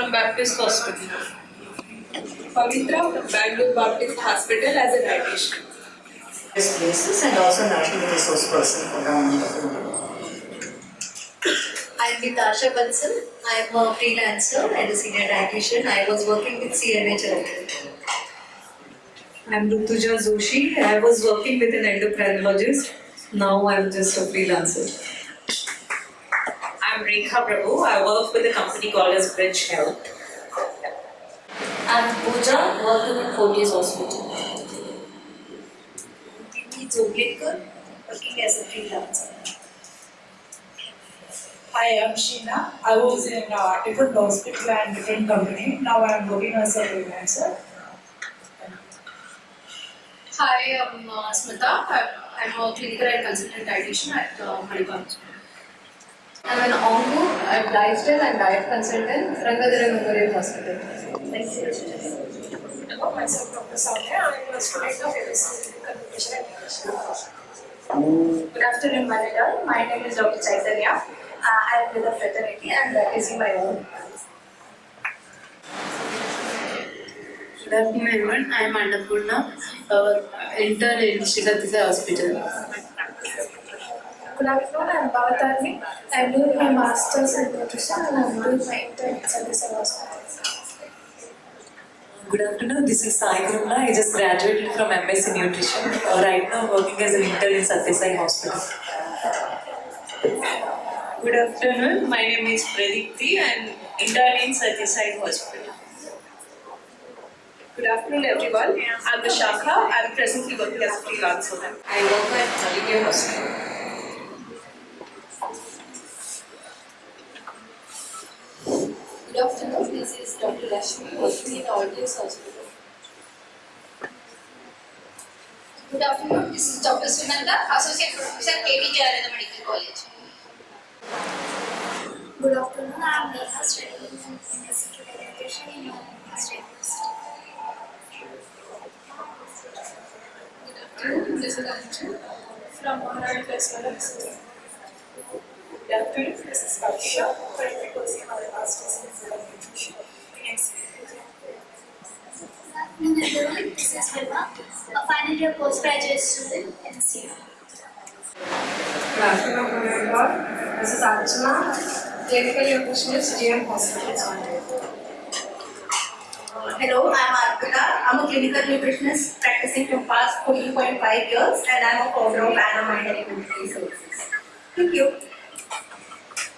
from Baptist Hospital. Pavitra from Bangalore Baptist Hospital as a dietitian. Places and also national resource person for government of India. I'm Natasha Bansal. I'm a freelancer and a senior dietitian. I was working with Chapter. I'm Rutuja Joshi. I was working with an endocrinologist. Now I'm just a freelancer. I'm Rekha Prabhu. I work with a company called as Bridge Health. I'm Pooja, working in Fortis Hospital. Working as a freelancer. Hi, I'm Sheena. I was in different hospital and different company. Now I am working as a freelancer. Hi, I'm Smita. I'm a clinical and consultant dietitian at Bangalore Chapter. I'm an onco, I'm lifestyle and diet consultant, Rangadhara Memorial Hospital. Hello, myself Dr. Soumya. I am a student of physical nutrition and nutrition. Good afternoon, Manila. My name is Dr. Chaitanya. I am with a fraternity and practicing my own. Good afternoon, everyone. I am Annapurna, intern in Sagar Hospital. Good afternoon, I am Bhavatani. I am doing my master's in nutrition and I am doing my intern in Sagar Hospital. Good afternoon, this is Sai Gurumla. I just graduated from MS in Nutrition. Right now working as an intern in Satyasai Hospital. Good afternoon. My name is Pradipti and intern in Satyasai Hospital. Good afternoon, everyone. I'm Vishakha. I'm presently working as a freelancer. I work at Bangalore Hospital. Good afternoon, this is Dr. Rashmi, working in Audience Hospital. Good afternoon, this is Dr. Sunanda, Associate Professor, KVJ Medical College. Good afternoon, I am Neha studying in Physical Education in State University. This is Anju From Honorary Festival. Good afternoon, this is Kaksha. Currently pursuing my master's in physical nutrition. Good afternoon, everyone. This is Vilma, a final year postgraduate student in CU. Good afternoon, everyone. This is Archana, clinical nutritionist, GM Hospital. Hello, I'm Arpita. I'm a clinical nutritionist practicing for past 14.5 years and I'm a founder of Anna Mind and Immunity Services. Thank you.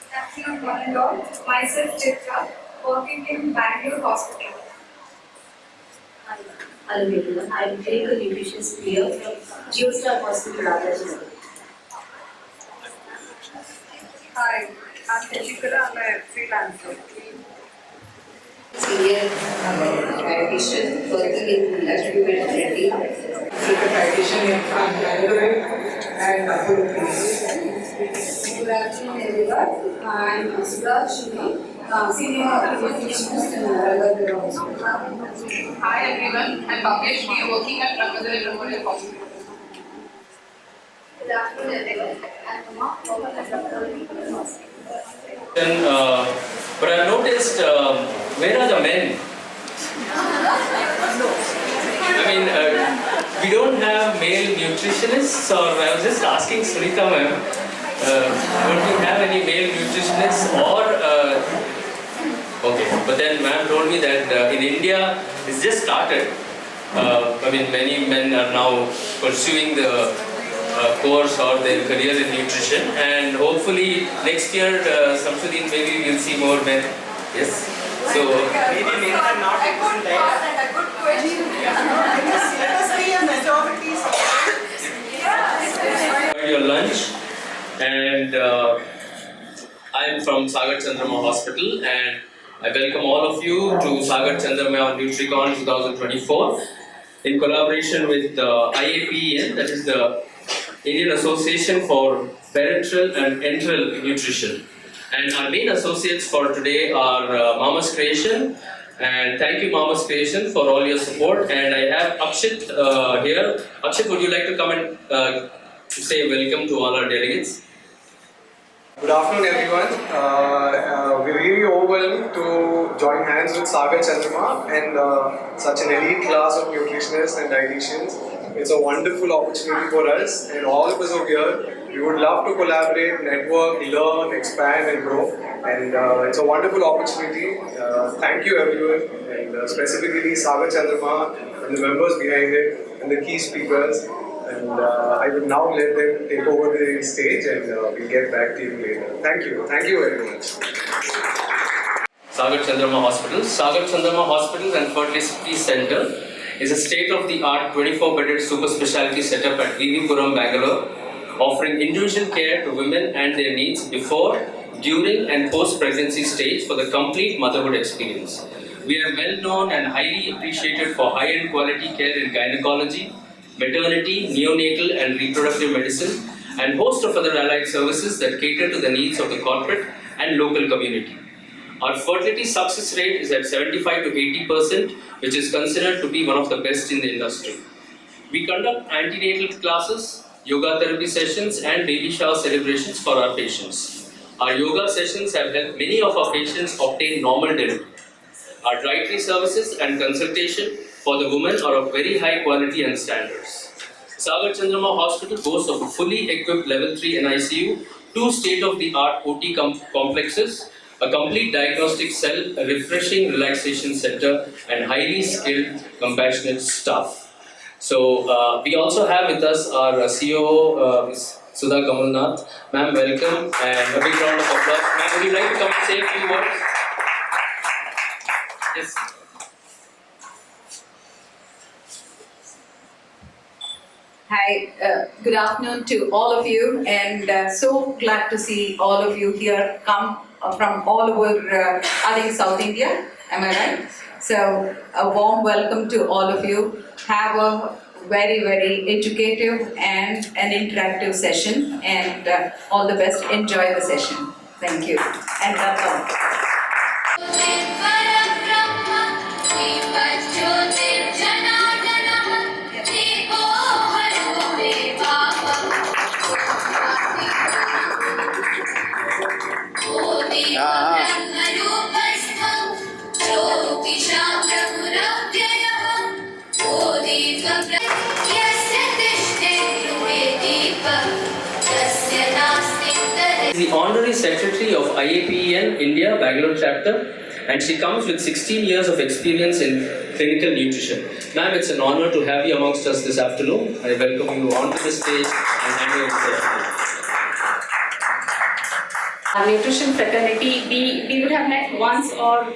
Good afternoon, one and all. Myself, Chitra, working in Bangalore Hospital. Hello everyone, I am clinical nutritionist here from Geostar Hospital, Rajasthan. Hi, I'm Shashikala. I'm a freelancer. Senior dietitian working in Lashmi Fraternity. Senior dietitian from Bangalore and Apollo Good afternoon, everyone. I am Asura Shini, senior nutritionist in Rangadhara Hospital. Hi, everyone. I am Bhavyashri, working at Rangadhara Memorial Hospital. Good afternoon, everyone. I am Uma, working at Rangadhara Hospital. But I've noticed, where are the men? I mean, we don't have male nutritionists, or I was just asking Sunita ma'am, don't we have any male nutritionists or, okay, but then ma'am told me that in India, it's just started. I mean, many men are now pursuing the course or their career in nutrition, and hopefully next year, Samsudin, maybe we'll see more men. Yes? So, Maybe men are not equal diet. Good question. Let us be a majority. your lunch, and I'm from Sagar Chandramma Hospital, and I welcome all of you to Sagar Chandramma Nutricon 2024 in collaboration with IAPEN, that is the Indian Association for Parenteral and Enteral Nutrition. And our main associates for today are Mama's Creation, and thank you Mama's Creation for all your support. And I have Akshit here. Akshit, would you like to come and say welcome to all our delegates? Good afternoon, everyone. We're really overwhelmed to join hands with Sagar Chandramma and such an elite class of nutritionists and dietitians. It's a wonderful opportunity for us, and all of us over here, we would love to collaborate, network, learn, expand, and grow. And it's a wonderful opportunity. Thank you, everyone, and specifically Sagar Chandramma and the members behind it, and the key speakers. And I will now let them take over the stage, and we'll get back to you later. Thank you. Thank you very much. Sagar Chandramma Hospital. Sagar Chandramma Hospital and Fertility Center is a state-of-the-art 24-bedded super specialty setup at Vivipuram, Bangalore, offering individual care to women and their needs before, during and post-pregnancy stage for the complete motherhood experience. We are well known and highly appreciated for high-end quality care in gynecology, maternity, neonatal and reproductive medicine, and host of other allied services that cater to the needs of the corporate and local community. Our fertility success rate is at 75 to 80%, which is considered to be one of the best in the industry. We conduct antenatal classes, yoga therapy sessions, and baby shower celebrations for our patients. Our yoga sessions have helped many of our patients obtain normal delivery. Our dietary services and consultation for the women are of very high quality and standards. Sagar Chandramma Hospital boasts of a fully equipped level 3 NICU, 2 state-of-the-art OT complexes, a complete diagnostic cell, a refreshing relaxation center, and highly skilled, compassionate staff. So we also have with us our CEO, Ms. Sudha Kamalnath. Ma'am, welcome, and a big round of applause. Ma'am, would you like to come and say a few words? Yes. Hi, good afternoon to all of you, and so glad to see all of you here come from all over, I think South India, am I right? So a warm welcome to all of you. Have a very, very educative and an interactive session, and all the best. Enjoy the session. Thank you. And that's all. The Honorary Secretary of IAPEN India, Bangalore Chapter, and she comes with 16 years of experience in clinical nutrition. Ma'am, it's an honor to have you amongst us this afternoon. I welcome you onto the stage and hand over the stage. Our nutrition fraternity, we would have met once or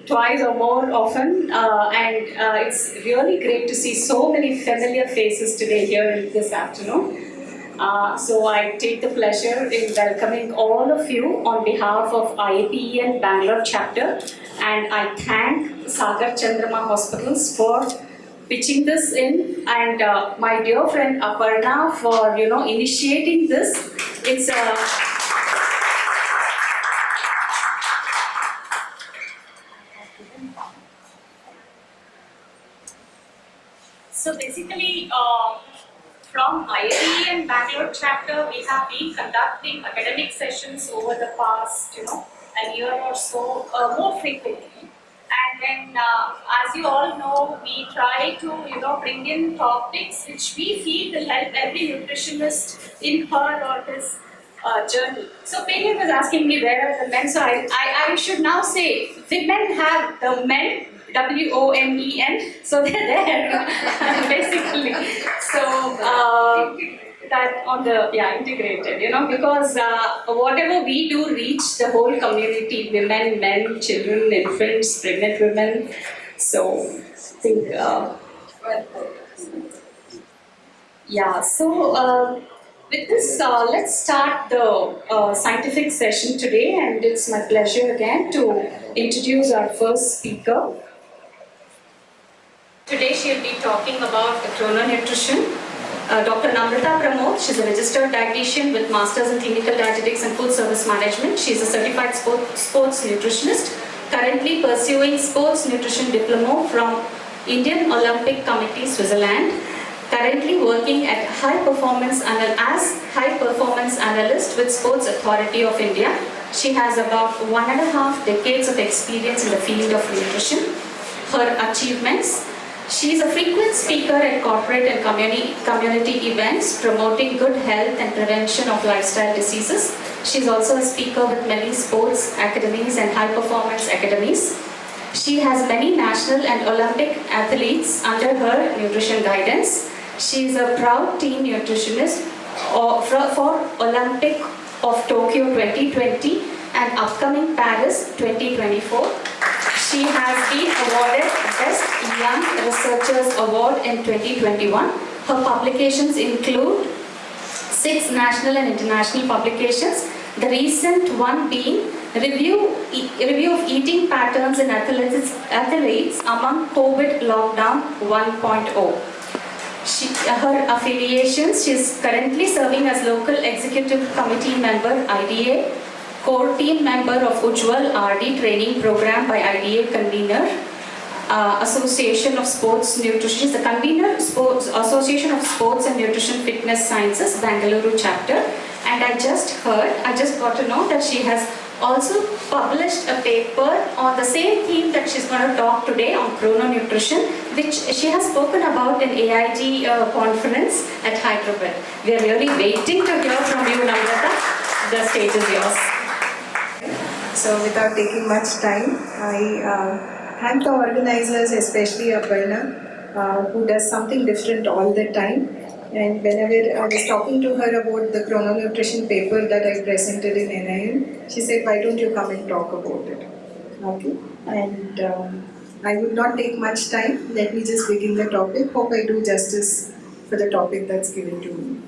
twice or more often, and it's really great to see so many familiar faces today here this afternoon. So I take the pleasure in welcoming all of you on behalf of IAPEN Bangalore Chapter, and I thank Sagar Chandramma Hospitals for pitching this in, and my dear friend Aparna for initiating this. It's a So basically, from IAPEN Bangalore Chapter, we have been conducting academic sessions over the past, a year or so, more frequently. And then, as you all know, we try to, bring in topics which we feel will help every nutritionist in her or his journey. So Payne was asking me where are the men. So I should now say, women have the men. WOMEN, so they're there basically. So that on the integrated, because whatever we do reach the whole community, women, men, children, infants, pregnant women. So I think So with this, let's start the scientific session today, and it's my pleasure again to introduce our first speaker. Today she'll be talking about chrononutrition. Dr. Namrata Pramod, she's a registered dietitian with Masters in Clinical Dietetics and Food Service Management. She's a certified sports nutritionist, currently pursuing sports nutrition diploma from Indian Olympic Committee, Switzerland. Currently working at as high performance analyst with Sports Authority of India. She has about 1.5 decades of experience in the field of nutrition. Her achievements: she is a frequent speaker at corporate and community events promoting good health and prevention of lifestyle diseases. She is also a speaker with many sports academies and high performance academies. She has many national and Olympic athletes under her nutrition guidance. She is a proud team nutritionist for Olympic of Tokyo 2020 and upcoming Paris 2024. She has been awarded Best Young Researchers Award in 2021. Her publications include 6 national and international publications. The recent one being Review of Eating Patterns in Athletes Among COVID Lockdown 1.0. Her affiliations: she is currently serving as local executive committee member IDA, core team member of Ujjwal RD training program by IDA convener, Association of Sports Nutrition. She is the convener, Association of Sports and Nutrition Fitness Sciences, Bangalore Chapter. And I just got to know that she has also published a paper on the same theme that she's going to talk today on chrononutrition, which she has spoken about in AIG conference at Hyderabad. We are really waiting to hear from you, Namrata. The stage is yours. So without taking much time, I thank the organizers, especially Aparna, who does something different all the time. And whenever I was talking to her about the chrononutrition paper that I presented in NIM, she said, why don't you come and talk about it? Okay. And I would not take much time. Let me just begin the topic. Hope I do justice for the topic that's given to me.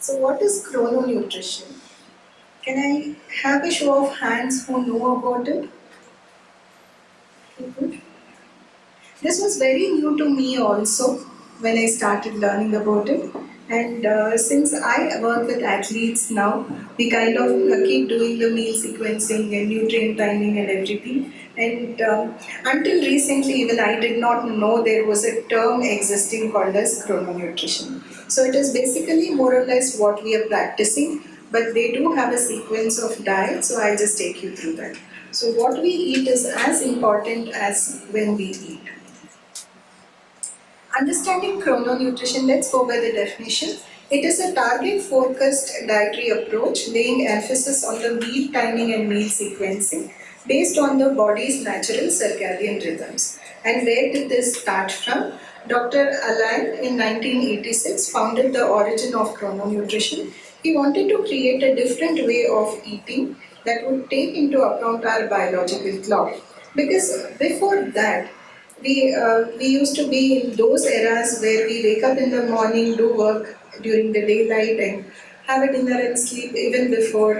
So what is chrononutrition? Can I have a show of hands who know about it? Okay. This was very new to me also when I started learning about it. And since I work with athletes now, we kind of keep doing the meal sequencing and nutrient timing and everything. And until recently, even I did not know there was a term existing called as chrononutrition. So it is basically more or less what we are practicing, but they do have a sequence of diet, so I'll just take you through that. So what we eat is as important as when we eat. Understanding chrononutrition, let's go by the definition. It is a target-focused dietary approach laying emphasis on the meal timing and meal sequencing based on the body's natural circadian rhythms. And where did this start from? Dr. Alain in 1986 founded the origin of chrononutrition. He wanted to create a different way of eating that would take into account our biological clock. Because before that, we used to be in those eras where we wake up in the morning, do work during the daylight and have a dinner and sleep even before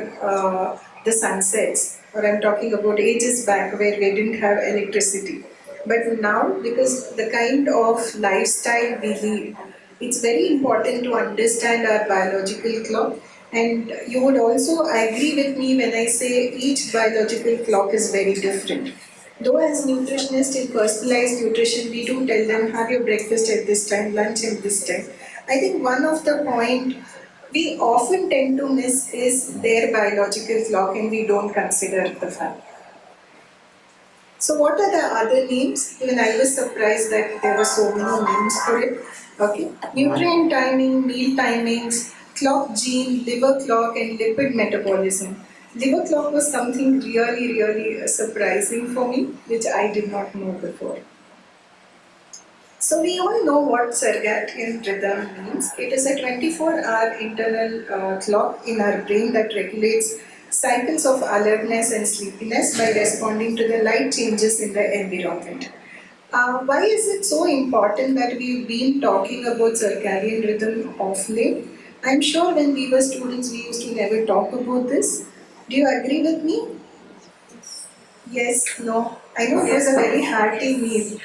the sun sets. Or I'm talking about ages back where we didn't have electricity. But now, because the kind of lifestyle we lead, it's very important to understand our biological clock. And you would also agree with me when I say each biological clock is very different. Though as nutritionists in personalized nutrition, we do tell them have your breakfast at this time, lunch at this time. I think one of the point we often tend to miss is their biological clock and we don't consider the fact. So what are the other names? Even I was surprised that there were so many names for it. Okay, nutrient timing, meal timings, clock gene, liver clock and lipid metabolism. Liver clock was something really surprising for me, which I did not know before. So we all know what circadian rhythm means. It is a 24-hour internal clock in our brain that regulates cycles of alertness and sleepiness by responding to the light changes in the environment. Why is it so important that we've been talking about circadian rhythm of late? I'm sure when we were students, we used to never talk about this. Do you agree with me? Yes, no. I know it was a very hearty meal.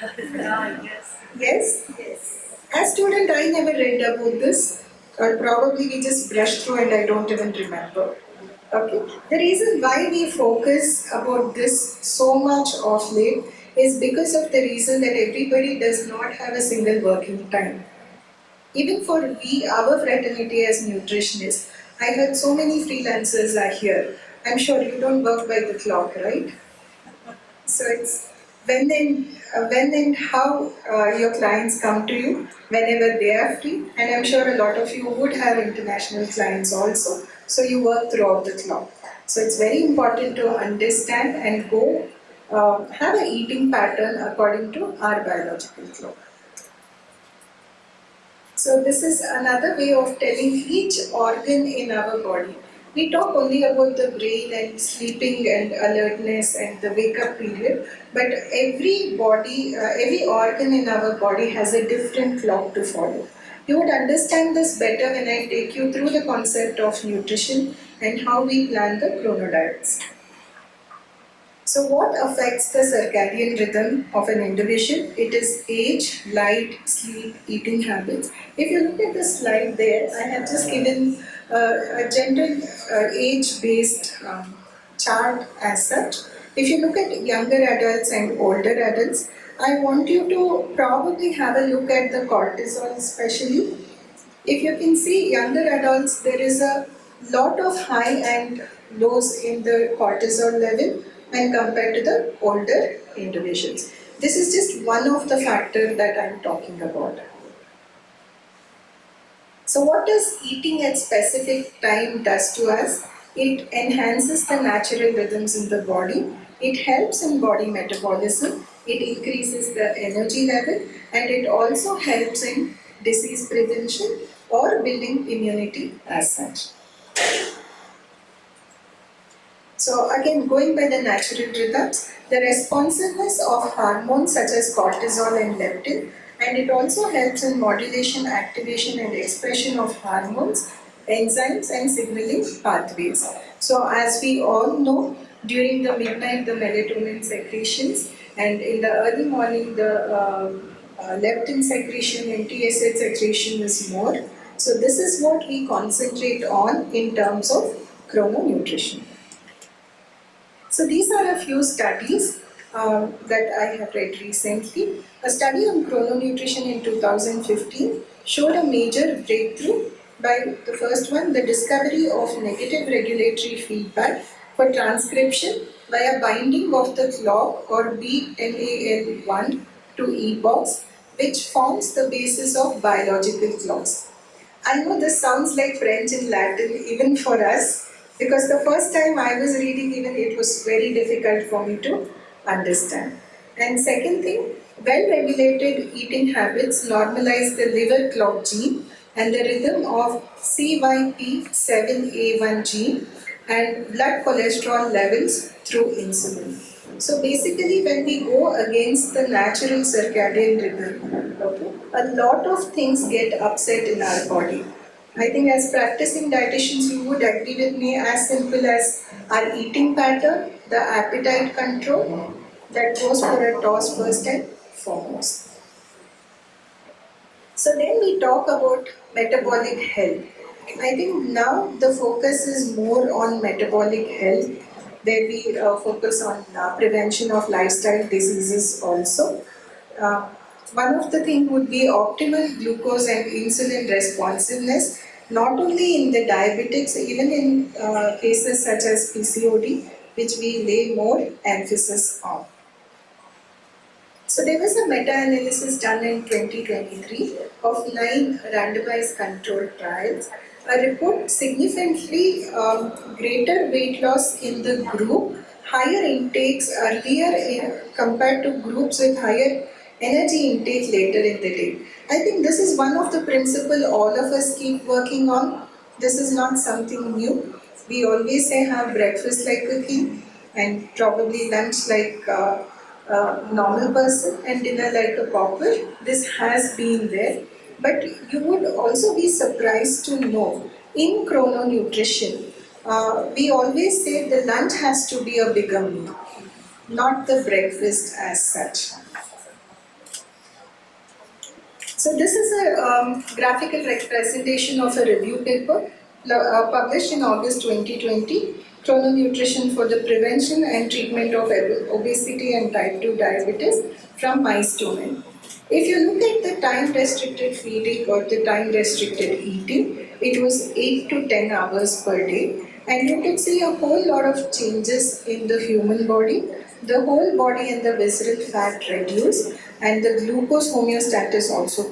Yes? Yes. As student, I never read about this, or probably we just brushed through and I don't even remember. Okay. The reason why we focus about this so much of late is because of the reason that everybody does not have a single working time. Even for our fraternity as nutritionists, I heard so many freelancers are here. I'm sure you don't work by the clock, right? So it's when and how your clients come to you whenever they are free, and I'm sure a lot of you would have international clients also. So you work throughout the clock. So it's very important to understand and go have an eating pattern according to our biological clock. So this is another way of telling each organ in our body. We talk only about the brain and sleeping and alertness and the wake up period, but every organ in our body has a different clock to follow. You would understand this better when I take you through the concept of nutrition and how we plan the chronodiets. So what affects the circadian rhythm of an individual? It is age, light, sleep, eating habits. If you look at the slide there, I have just given a general age-based chart as such. If you look at younger adults and older adults, I want you to probably have a look at the cortisol especially. If you can see younger adults, there is a lot of high and lows in the cortisol level when compared to the older individuals. This is just one of the factors that I'm talking about. So what does eating at specific time does to us? It enhances the natural rhythms in the body. It helps in body metabolism. It increases the energy level, and it also helps in disease prevention or building immunity as such. So again, going by the natural rhythms, the responsiveness of hormones such as cortisol and leptin, and it also helps in modulation, activation and expression of hormones, enzymes and signaling pathways. So as we all know, during the midnight the melatonin secretions, and in the early morning the leptin secretion and TSH secretion is more. So this is what we concentrate on in terms of chrononutrition. So these are a few studies that I have read recently. A study on chrononutrition in 2015 showed a major breakthrough by the first one, the discovery of negative regulatory feedback for transcription via binding of the clock or BNAL1 to EBOX, which forms the basis of biological clocks. I know this sounds like French and Latin even for us, because the first time I was reading even it was very difficult for me to understand. And second thing, well-regulated eating habits normalize the liver clock gene and the rhythm of CYP7A1 gene and blood cholesterol levels through insulin. So basically when we go against the natural circadian rhythm, a lot of things get upset in our body. I think as practicing dietitians, you would agree with me, as simple as our eating pattern, the appetite control, that goes for a toss first and foremost. So then we talk about metabolic health. I think now the focus is more on metabolic health, where we focus on prevention of lifestyle diseases also. One of the things would be optimal glucose and insulin responsiveness, not only in the diabetics, even in cases such as PCOD, which we lay more emphasis on. So there was a meta-analysis done in 2023 of 9 randomized controlled trials. A report significantly greater weight loss in the group, higher intakes earlier compared to groups with higher energy intake later in the day. I think this is one of the principles all of us keep working on. This is not something new. We always say have breakfast like a king and probably lunch like a normal person and dinner like a pauper. This has been there. But you would also be surprised to know in chrononutrition, we always say the lunch has to be a bigger meal, not the breakfast as such. So this is a graphical representation of a review paper published in August 2020 chrononutrition for the prevention and treatment of obesity and type 2 diabetes from mice to men. If you look at the time restricted feeding or the time restricted eating, it was 8 to 10 hours per day, and you could see a whole lot of changes in the human body. The whole body and the visceral fat reduced, and the glucose homeostasis also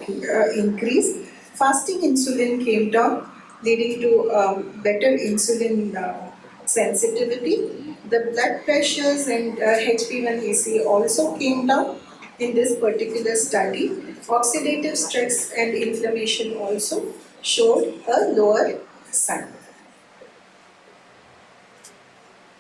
increased. Fasting insulin came down, leading to better insulin sensitivity. The blood pressures and HbA1c also came down in this particular study. Oxidative stress and inflammation also showed a lower sign.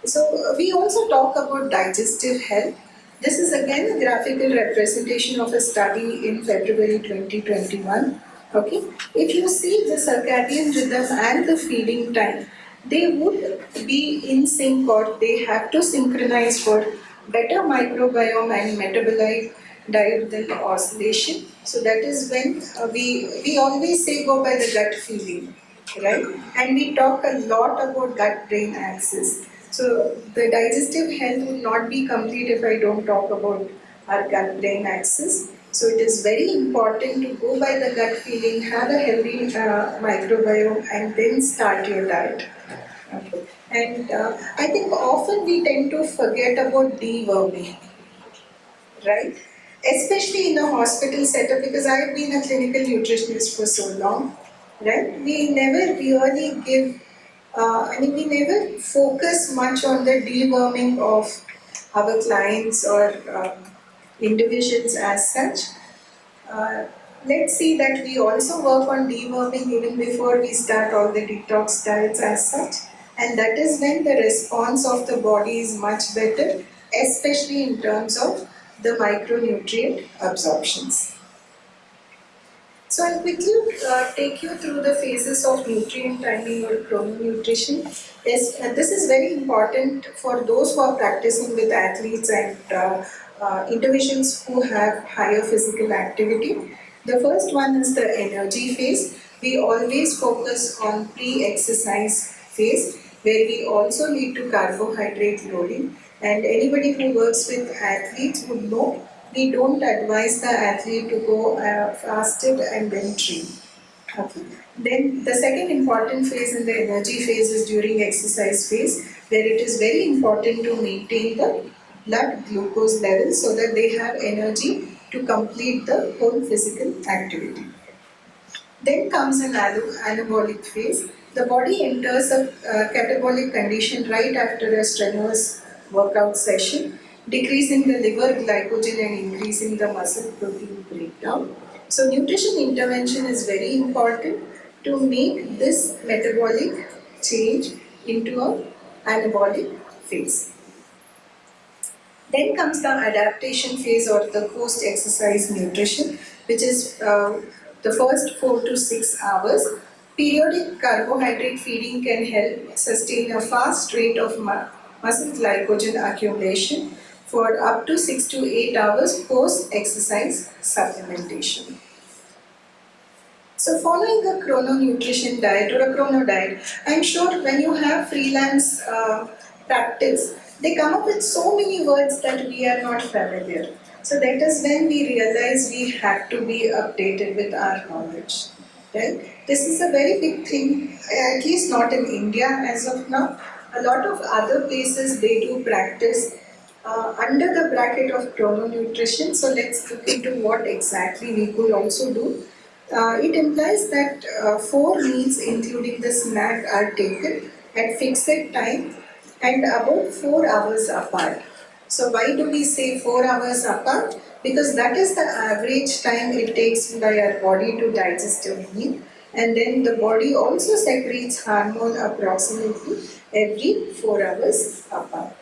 So we also talk about digestive health. This is again a graphical representation of a study in February 2021. Okay, if you see the circadian rhythm and the feeding time, they would be in sync or they have to synchronize for better microbiome and metabolite diurnal oscillation. So that is when we always say go by the gut feeling, right? And we talk a lot about gut-brain axis. So the digestive health would not be complete if I don't talk about our gut-brain axis. So it is very important to go by the gut feeling, have a healthy microbiome, and then start your diet. Okay. And I think often we tend to forget about deworming, right? Especially in a hospital setup, because I've been a clinical nutritionist for so long, right? We never really give, we never focus much on the deworming of our clients or individuals as such. Let's see that we also work on deworming even before we start all the detox diets as such. And that is when the response of the body is much better, especially in terms of the micronutrient absorptions. So I'll quickly take you through the phases of nutrient timing or chrononutrition. Yes, this is very important for those who are practicing with athletes and individuals who have higher physical activity. The first one is the energy phase. We always focus on pre-exercise phase, where we also lead to carbohydrate loading. And anybody who works with athletes would know we don't advise the athlete to go fasted and then train. Okay. Then the second important phase in the energy phase is during exercise phase, where it is very important to maintain the blood glucose level so that they have energy to complete the whole physical activity. Then comes an anabolic phase. The body enters a catabolic condition right after a strenuous workout session, decreasing the liver glycogen and increasing the muscle protein breakdown. So nutrition intervention is very important to make this metabolic change into an anabolic phase. Then comes the adaptation phase or the post-exercise nutrition, which is the first 4 to 6 hours. Periodic carbohydrate feeding can help sustain a fast rate of muscle glycogen accumulation for up to 6 to 8 hours post-exercise supplementation. So following a chrononutrition diet or a chrono diet, I'm sure when you have freelance practice, they come up with so many words that we are not familiar. So that is when we realize we have to be updated with our knowledge. Right? This is a very big thing, at least not in India as of now. A lot of other places they do practice under the bracket of chrononutrition. So let's look into what exactly we could also do. It implies that 4 meals including the snack are taken at fixed time and about 4 hours apart. So why do we say 4 hours apart? Because that is the average time it takes by our body to digest a meal, and then the body also secretes hormone approximately every 4 hours apart.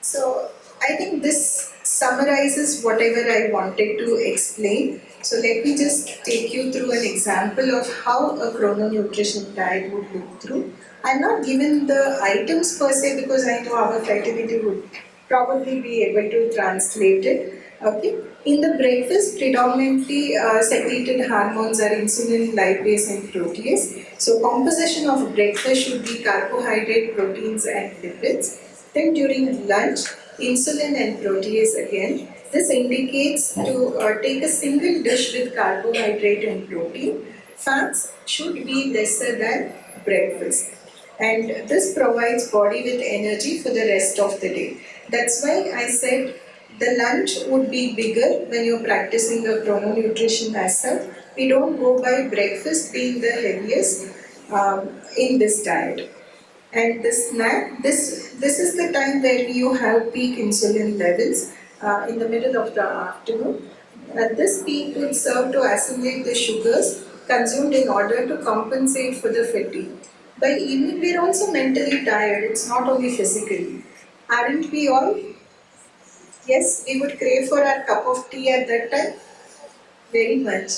So I think this summarizes whatever I wanted to explain. So let me just take you through an example of how a chrononutrition diet would look through. I'm not given the items per se because I know our fraternity would probably be able to translate it. Okay. In the breakfast, predominantly secreted hormones are insulin, lipase, and protease. So, composition of breakfast should be carbohydrate, proteins, and lipids. Then, during lunch, insulin and protease again. This indicates to take a single dish with carbohydrate and protein. Fats should be lesser than breakfast, and this provides body with energy for the rest of the day. That's why I said the lunch would be bigger when you're practicing the chrononutrition as such. We don't go by breakfast being the heaviest in this diet. And the snack, this is the time where you have peak insulin levels in the middle of the afternoon. This peak would serve to assimilate the sugars consumed in order to compensate for the fatigue. By evening, we are also mentally tired. It's not only physically. Aren't we all? Yes, we would crave for our cup of tea at that time. Very much.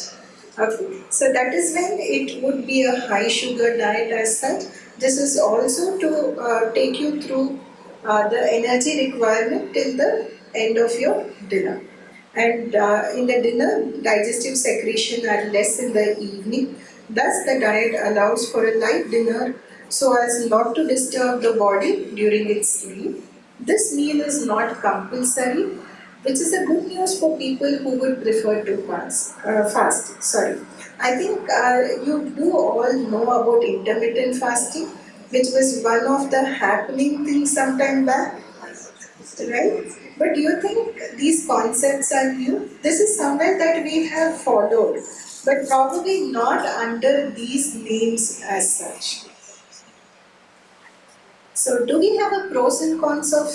Okay. So that is when it would be a high sugar diet as such. This is also to take you through the energy requirement till the end of your dinner. And in the dinner, digestive secretion are less in the evening. Thus, the diet allows for a light dinner so as not to disturb the body during its sleep. This meal is not compulsory, which is a good news for people who would prefer to fast. Sorry, I think you do all know about intermittent fasting, which was one of the happening things sometime back, right? But do you think these concepts are new? This is somewhere that we have followed, but probably not under these names as such. So, do we have a pros and cons of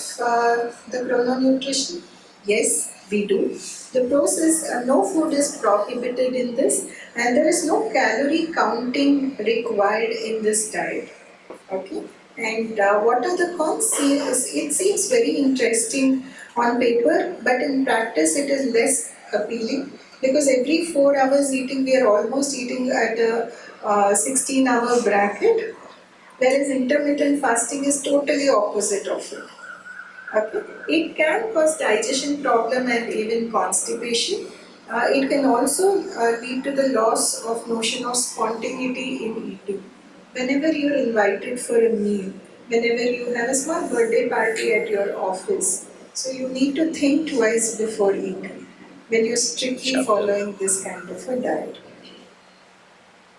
the chrononutrition? Yes, we do. The pros is no food is prohibited in this, and there is no calorie counting required in this diet. Okay. And what are the cons? It seems very interesting on paper, but in practice it is less appealing because every 4 hours eating, we are almost eating at a 16-hour bracket, whereas intermittent fasting is totally opposite of it. Okay. It can cause digestion problem and even constipation. It can also lead to the loss of notion of spontaneity in eating. Whenever you're invited for a meal, whenever you have a small birthday party at your office, so you need to think twice before eating when you're strictly following this kind of a diet.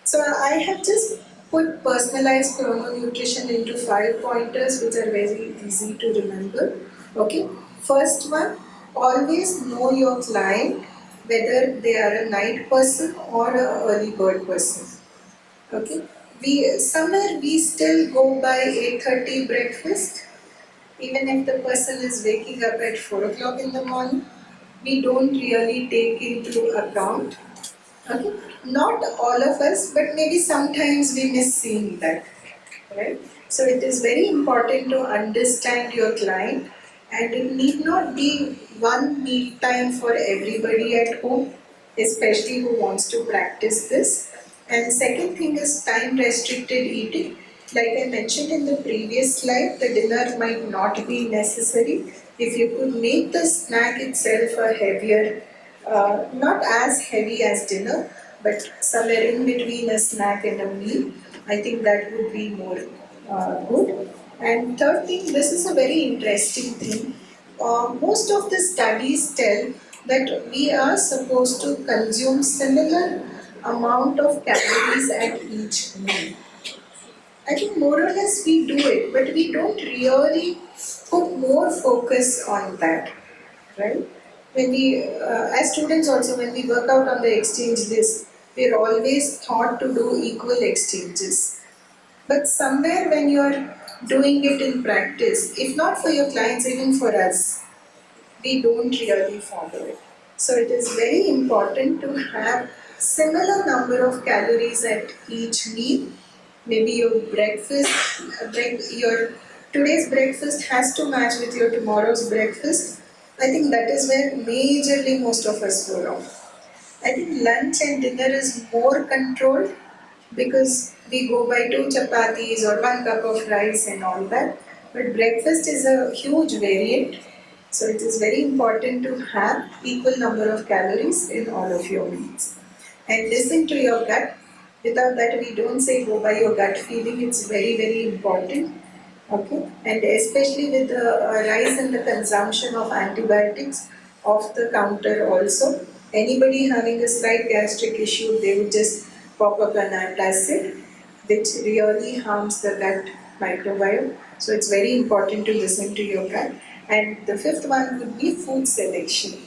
So I have just put personalized chrononutrition into 5 pointers which are very easy to remember. Okay. First one, always know your client whether they are a night person or a early bird person. Okay. We still go by 8:30 breakfast, even if the person is waking up at 4 o'clock in the morning. We don't really take into account. Okay. Not all of us, but maybe sometimes we miss seeing that. Right? So it is very important to understand your client, and it need not be one meal time for everybody at home, especially who wants to practice this. And second thing is time restricted eating. Like I mentioned in the previous slide, the dinner might not be necessary. If you could make the snack itself a heavier, not as heavy as dinner, but somewhere in between a snack and a meal, I think that would be more good. And third thing, this is a very interesting thing. Most of the studies tell that we are supposed to consume similar amount of calories at each meal. I think more or less we do it, but we don't really put more focus on that, right? When we, as students also, when we work out on the exchange list, we are always taught to do equal exchanges. But somewhere when you are doing it in practice, if not for your clients, even for us, we don't really follow it. So it is very important to have similar number of calories at each meal. Maybe your breakfast, your today's breakfast has to match with your tomorrow's breakfast. I think that is where majorly most of us go wrong. I think lunch and dinner is more controlled because we go by 2 chapatis or 1 cup of rice and all that. But breakfast is a huge variant. So it is very important to have equal number of calories in all of your meals. And listen to your gut. Without that, we don't say go by your gut feeling. It's very, very important. Okay, and especially with the rise in the consumption of antibiotics off the counter also. Anybody having a slight gastric issue, they would just pop up an antacid, which really harms the gut microbiome. So it's very important to listen to your gut. And the fifth one would be food selection.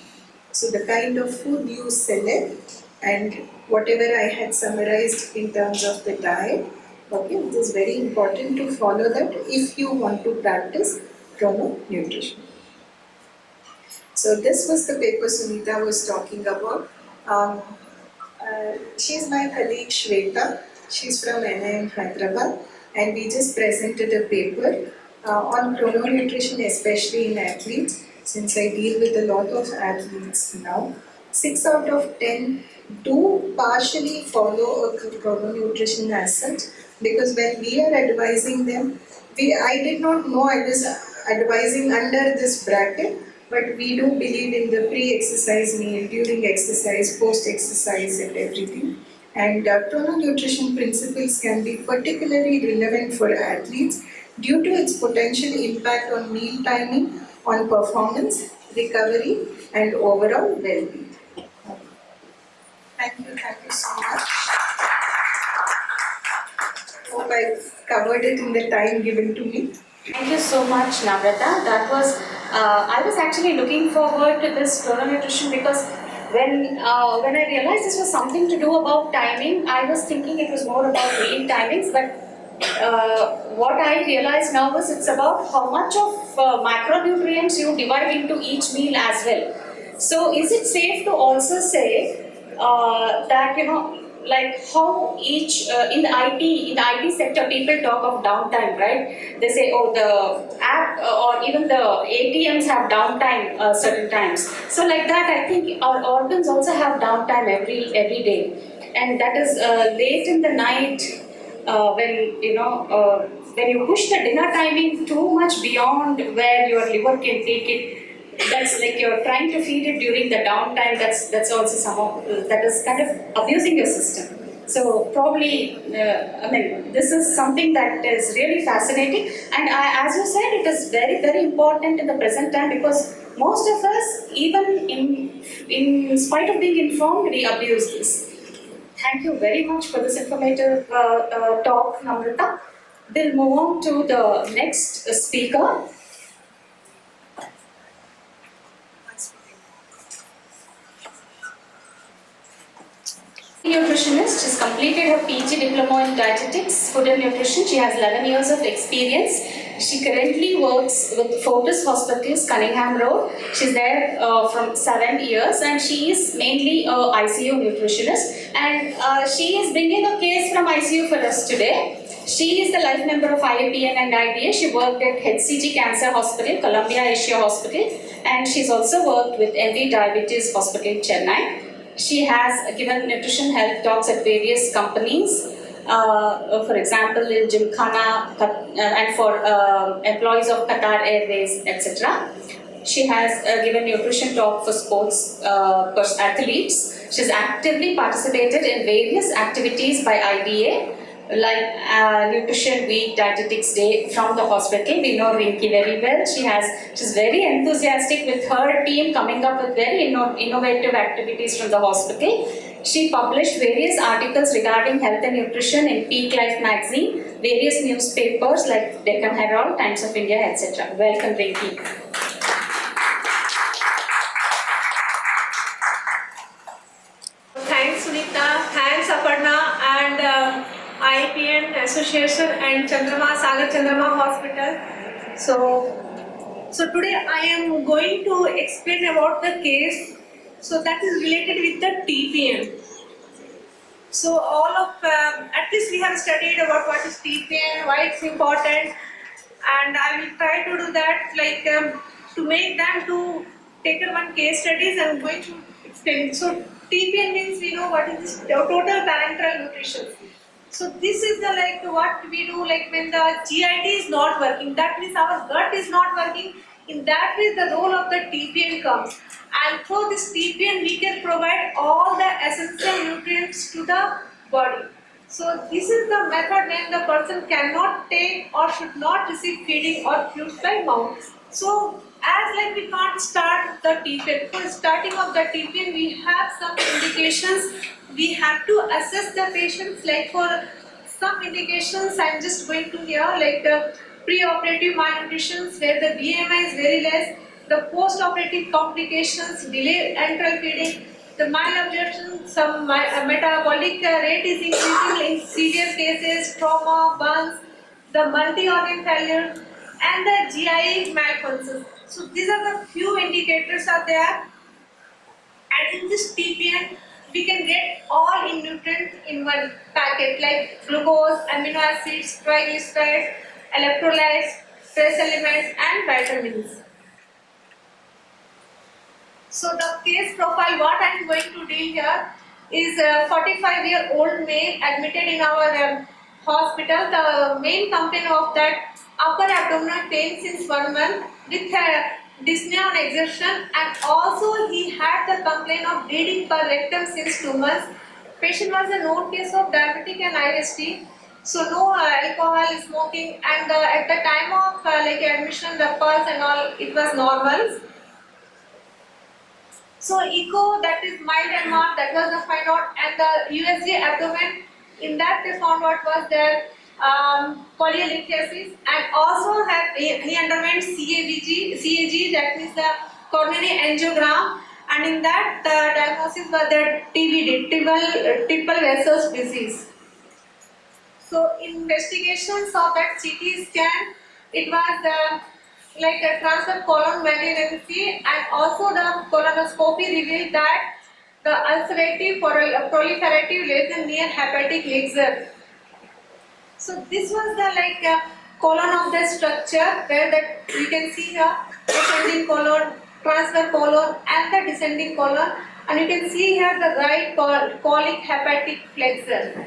So the kind of food you select and whatever I had summarized in terms of the diet, okay, it is very important to follow that if you want to practice chrononutrition. So this was the paper Sunita was talking about. She's my colleague Shweta. She's from NIM Hyderabad, and we just presented a paper on chrononutrition, especially in athletes, since I deal with a lot of athletes now. 6 out of 10 do partially follow a chrononutrition as such, because when we are advising them, I did not know I was advising under this bracket, but we do believe in the pre-exercise meal, during exercise, post-exercise and everything. And chrononutrition principles can be particularly relevant for athletes due to its potential impact on meal timing, on performance, recovery and overall well-being. Thank you so much. Hope I covered it in the time given to me. Thank you so much, Navrata. That was, I was actually looking forward to this chrononutrition because when I realized this was something to do about timing, I was thinking it was more about meal timings, but what I realize now is it's about how much of macronutrients you divide into each meal as well. So is it safe to also say that, like how each in the IT sector people talk of downtime, right? They say, oh, the app or even the ATMs have downtime certain times. So like that, I think our organs also have downtime every day, and that is late in the night when you push the dinner timing too much beyond where your liver can take it. That's like you're trying to feed it during the downtime. That's also some of that is kind of abusing your system. So probably, this is something that is really fascinating. And as you said, it is very, very important in the present time because most of us, even in spite of being informed, we abuse this. Thank you very much for this informative talk, Namrata. We'll move on to the next speaker. Nutritionist. She's completed her PG diploma in dietetics, food and nutrition. She has 11 years of experience. She currently works with Fortis Hospitals, Cunningham Road. She's there from 7 years and she is mainly a ICU nutritionist. And she is bringing a case from ICU for us today. She is the life member of IAPN and IDA. She worked at HCG Cancer Hospital, Columbia Asia Hospital, and she's also worked with MD Diabetes Hospital, Chennai. She has given nutrition health talks at various companies, for example, in Gymkhana and for employees of Qatar Airways, etc. She has given nutrition talk for sports athletes. She's actively participated in various activities by IDA, like Nutrition Week, Dietetics Day from the hospital. We know Rinki very well. She's very enthusiastic with her team coming up with very innovative activities from the hospital. She published various articles regarding health and nutrition in Peak Life magazine, various newspapers like Deccan Herald, Times of India, etc. Welcome, Rinki. Thanks, Sunita. Thanks, Aparna and IPN Association and Sagar Chandramma Hospital. So today I am going to explain about the case. So that is related with the TPN. So all of, at least we have studied about what is TPN, why it's important, and I will try to do that, like to make them to take one case studies. I'm going to explain. So TPN means we know what is this total parenteral nutrition. So this is the what we do when the GIT is not working. That means our gut is not working. In that way, the role of the TPN comes. And through this TPN, we can provide all the essential nutrients to the body. So this is the method when the person cannot take or should not receive feeding or fluids by mouth. So as like we can't start the TPN, for starting of the TPN we have some indications. We have to assess the patients, like for some indications I'm just going to here, like the pre-operative malnutrition where the BMI is very less, the post-operative complications, delayed enteral feeding, the malabsorption, some metabolic rate is increasing in severe cases, trauma, burns, the multi-organ failure, and the GI malfunctions. So these are the few indicators are there. And in this TPN, we can get all in nutrients in one packet, like glucose, amino acids, triglycerides, electrolytes, trace elements, and vitamins. So the case profile, what I am going to deal here is a 45-year-old male admitted in our hospital. The main complaint of that upper abdominal pain since 1 month with dyspnea on exertion, and also he had the complaint of bleeding per rectum since 2 months. Patient was a known case of diabetic and IST. So no alcohol, smoking, and at the time of like admission, the pulse and all, it was normal. So echo, that is mild and marked, that was the find out, and the USG abdomen, in that they found what was their polylithiasis, and also he underwent CAG, that means the coronary angiogram, and in that the diagnosis was the TVD, triple vessels disease. So investigations of that CT scan, it was like a transverse colon malignancy, and also the colonoscopy revealed that the ulcerative proliferative lesion near hepatic ligature. So this was the colon of the structure where that we can see the ascending colon, transverse colon, and the descending colon, and you can see here the right colic hepatic flexure.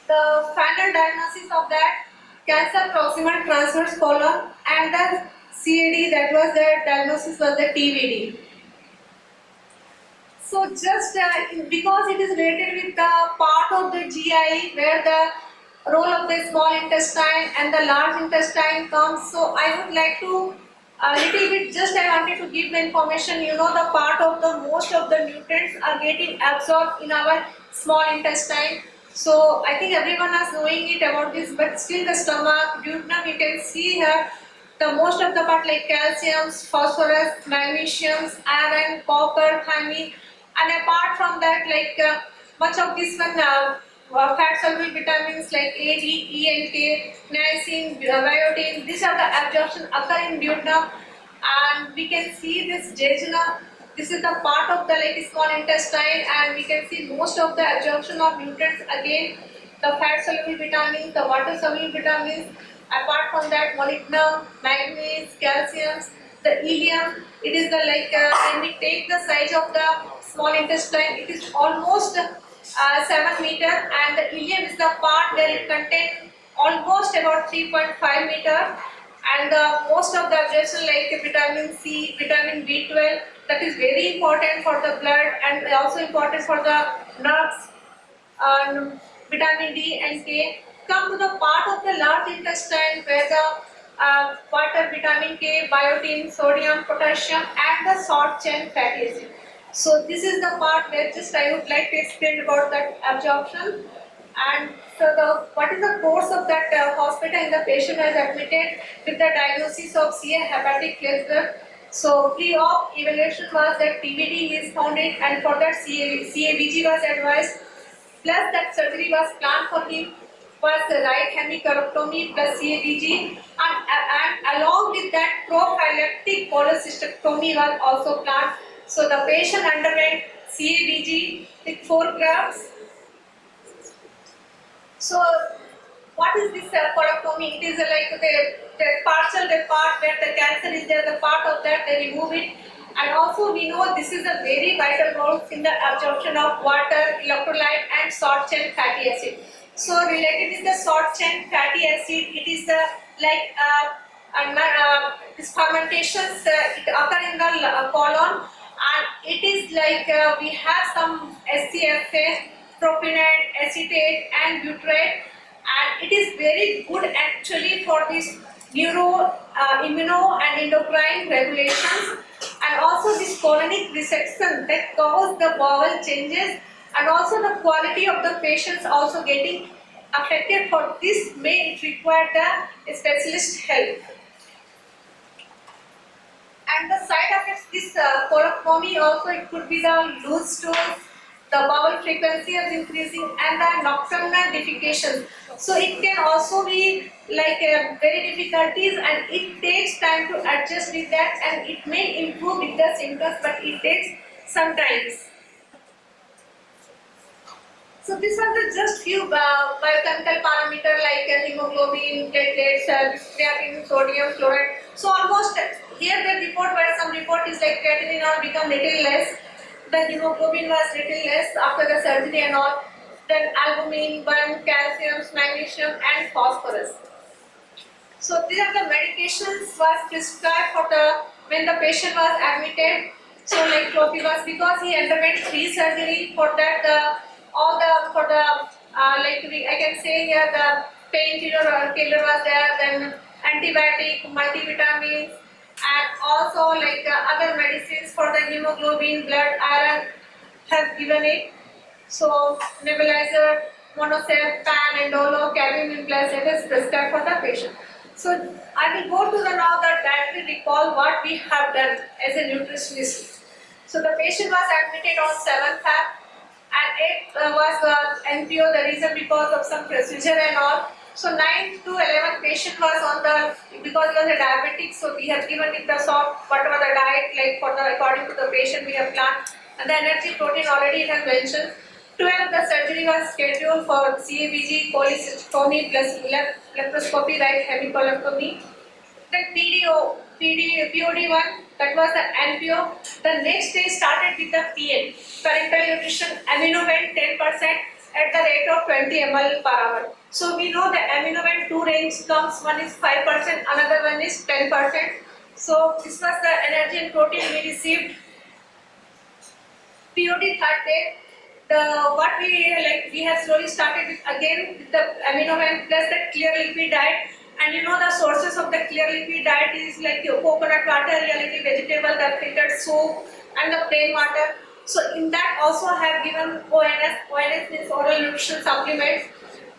The final diagnosis of that cancer proximal transverse colon, and the CAD, that was the diagnosis was the TVD. So just because it is related with the part of the GI where the role of the small intestine and the large intestine comes, so I would like to little bit just I wanted to give the information, you know, the part of the most of the nutrients are getting absorbed in our small intestine. So I think everyone is knowing it about this, but still the stomach, duodenum, you can see here the most of the part like calcium, phosphorus, magnesium, iron, copper, thiamine, and apart from that, like much of this one fat soluble vitamins like A, D, E, and K, niacin, biotin, these are the absorption occur in duodenum, and we can see this jejunum. This is the part of the small intestine, and we can see most of the absorption of nutrients again, the fat soluble vitamins, the water soluble vitamins. Apart from that, molybdenum, manganese, calcium, the ileum. It is the when we take the size of the small intestine, it is almost 7 meter, and the ileum is the part where it contains almost about 3.5 meter. And most of the absorption like vitamin C, vitamin B12, that is very important for the blood and also important for the nerves. Vitamin D and K come to the part of the large intestine where the water, vitamin K, biotin, sodium, potassium, and the short chain fatty acid. So this is the part where just I would like to explain about that absorption. And so what is the course of that hospital, and the patient was admitted with the diagnosis of CA hepatic flexure. So pre-op evaluation was that TBD is found it, and for that CABG was advised, plus that surgery was planned for him, was the right hemicorectomy plus CABG, and along with that prophylactic cholecystectomy was also planned. So the patient underwent CABG with 4 grafts. So what is this colectomy? It is the partial part where the cancer is there, the part of that they remove it. And also we know this is a very vital role in the absorption of water, electrolyte, and short chain fatty acid. So related with the short chain fatty acid, it is the and these fermentations it occur in the colon, and it is like we have some SCFA, propionate, acetate and butyrate, and it is very good actually for this neuro, immuno and endocrine regulations, and also this colonic resection that causes the bowel changes, and also the quality of the patients also getting affected. For this may it require the specialist help. And the side effects, this coloctomy also, it could be the loose stools, the bowel frequency is increasing, and the nocturnal defecation. So it can also be like very difficulties, and it takes time to adjust with that, and it may improve with the symptoms, but it takes some time. So these are the just few biochemical parameters like hemoglobin, platelets, creatinine, sodium, chloride. So almost here the report, where some report is like creatinine all become little less, the hemoglobin was little less after the surgery and all. Then albumin, 1, calcium, magnesium and phosphorus. So these are the medications was prescribed for the when the patient was admitted. So like clopidogrel, because he underwent 3 surgery. For that all the for the I can say here the painkiller was there, then antibiotic, multivitamins, and also other medicines for the hemoglobin, blood, iron have given it. So nebulizer, monocept, pan, endolo, cabin implants, it is prescribed for the patient. So I will go to the now the dietary recall what we have done as a nutritionist. So the patient was admitted on 7th Feb, and 8th was NPO, the reason because of some procedure and all. So 9th to 11th patient was on the, because he was a diabetic, so we have given it the soft, whatever the diet, like for the according to the patient we have planned. And the energy protein already it has mentioned. 12th the surgery was scheduled for CABG, cholecystectomy plus laparoscopy, right, hemicolectomy. Then POD1, that was the NPO. The next day started with the PN, parenteral nutrition, aminoven 10% at the rate of 20 ml per hour. So we know the aminoven 2 range comes, one is 5%, another one is 10%. So this was the energy and protein we received. POD third day, what we have slowly started with again with the aminoven plus the clear liquid diet. And you know the sources of the clear liquid diet is like your coconut water, reality vegetable, the filtered soup, and the plain water. So in that also I have given ONS. ONS means oral nutrition supplements.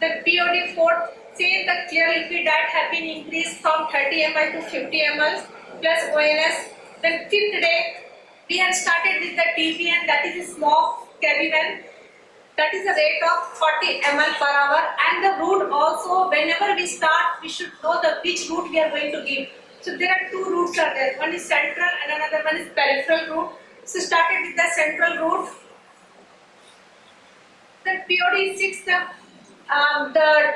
The POD 4, say the clear liquid diet have been increased from 30 ml to 50 ml plus ONS. Then 5th day we have started with the TPN, that is small cabivan. That is a rate of 40 ml per hour, and the route also, whenever we start, we should know the which route we are going to give. So there are 2 routes are there. One is central and another one is peripheral route. So started with the central route. Then POD 6, the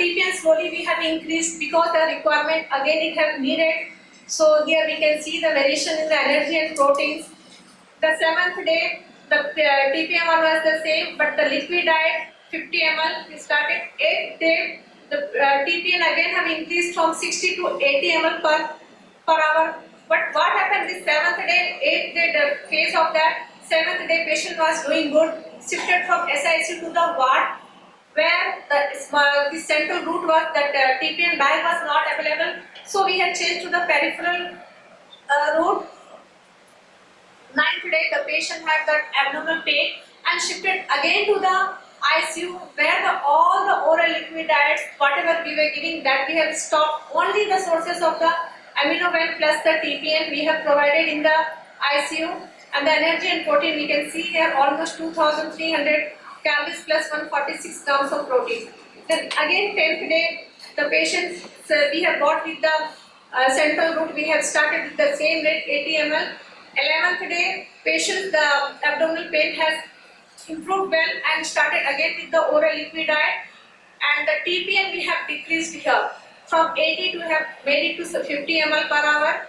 TPN slowly we have increased because the requirement again it have needed. So here we can see the variation in the energy and proteins. The 7th day, the TPM one was the same, but the liquid diet 50 ml we started. 8th day, the TPN again have increased from 60 to 80 ml per hour. But what happened this 7th day, 8th day, the phase of that 7th day patient was doing good, shifted from SICU to the ward, where the central route was that TPN bag was not available. So we had changed to the peripheral route. 9th day, the patient had that abdominal pain and shifted again to the ICU, where all the oral liquid diets, whatever we were giving, that we have stopped. Only the sources of the aminoven plus the TPN we have provided in the ICU. And the energy and protein we can see here almost 2300 calories plus 146 grams of protein. Then again 10th day, the patient we have got with the central route, we have started with the same rate 80 ml. 11th day, patient the abdominal pain has improved well and started again with the oral liquid diet, and the TPN we have decreased here from 80 to have made it to 50 ml per hour.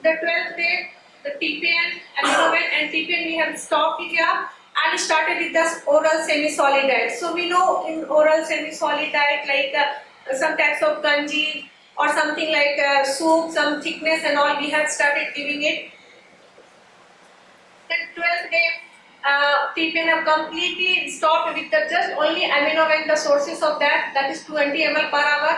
The 12th day, the TPN, aminoven and TPN we have stopped it here and started with this oral semi-solid diet. So we know in oral semi-solid diet like some types of ganji or something like soup, some thickness and all, we have started giving it. Then 12th day, TPN have completely stopped with the just only amino and the sources of that is 20 ml per hour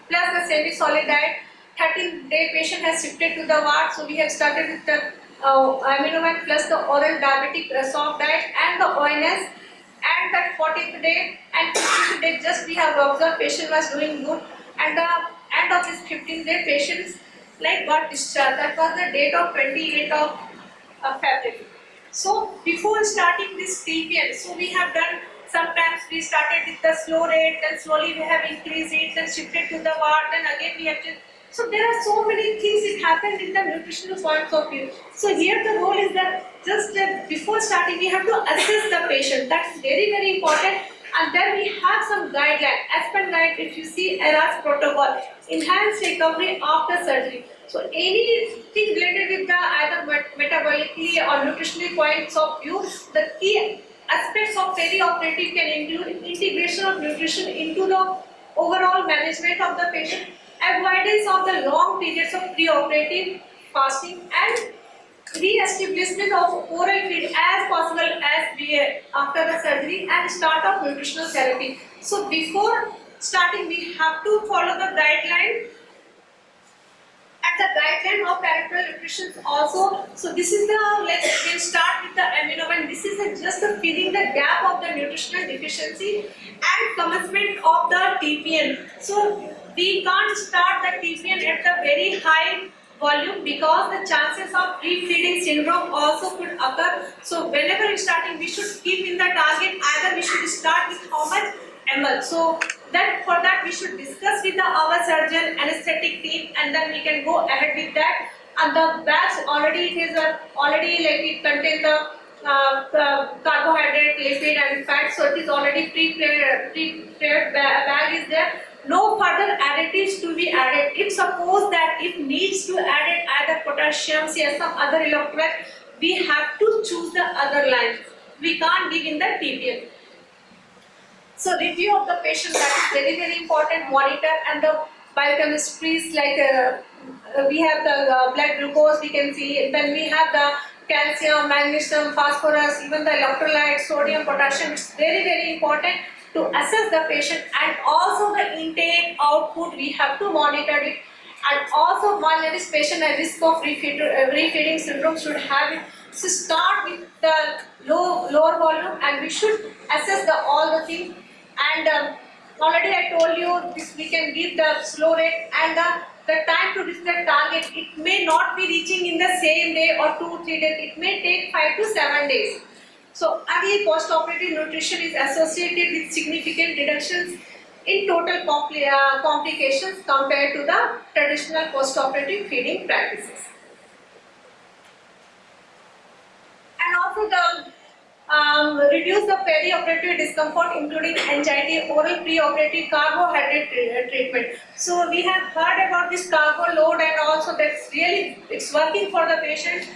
plus the semi-solid diet. 13th day patient has shifted to the ward, so we have started with the amino and plus the oral diabetic soft diet and the ONS. And that 14th day and 15th day just we have observed patient was doing good, and the end of this 15th day patients like got discharged. That was the date of 28th of February. So before starting this TPN, so we have done, sometimes we started with the slow rate, then slowly we have increased it, then shifted to the ward, then again we have to. So there are so many things it happened in the nutritional points of view. So here the role is that just before starting we have to assess the patient. That's very, very important. And then we have some guidelines. As per guide, if you see ERA's protocol, enhanced recovery after surgery. So anything related with the either metabolically or nutritionally points of view, the key aspects of peri-operative can include integration of nutrition into the overall management of the patient, avoidance of the long periods of pre-operative fasting, and re-establishment of oral feed as possible as after the surgery, and start of nutritional therapy. So before starting we have to follow the guideline, and the guideline of parenteral nutrition also. So this is the, we'll start with the amino, and this is just filling the gap of the nutritional deficiency and commencement of the TPN. So we can't start the TPN at the very high volume because the chances of re-feeding syndrome also could occur. So whenever we're starting, we should keep in the target, either we should start with how much ml. So that for that we should discuss with our surgeon, anesthetic team, and then we can go ahead with that. And the batch already it is already like it contains the carbohydrate, lipid, and fat. So it is already prepared bag is there. No further additives to be added. If suppose that it needs to add it either potassium, say some other electrolyte, we have to choose the other line. We can't give in the TPN. So review of the patient, that is very, very important. Monitor and the biochemistries, like we have the blood glucose, we can see. Then we have the calcium, magnesium, phosphorus, even the electrolytes, sodium, potassium. It's very, very important to assess the patient, and also the intake, output, we have to monitor it. And also while there is patient at risk of refeeding syndrome should have it. So start with the lower volume, and we should assess all the things. And already I told you this, we can give the slow rate, and the time to reach the target, it may not be reaching in the same day or 2-3 days. It may take 5 to 7 days. So again, post-operative nutrition is associated with significant reductions in total complications compared to the traditional post-operative feeding practices. And also the reduce the peri-operative discomfort, including anxiety, oral pre-operative carbohydrate treatment. So we have heard about this carbo load, and also that's really, it's working for the patient.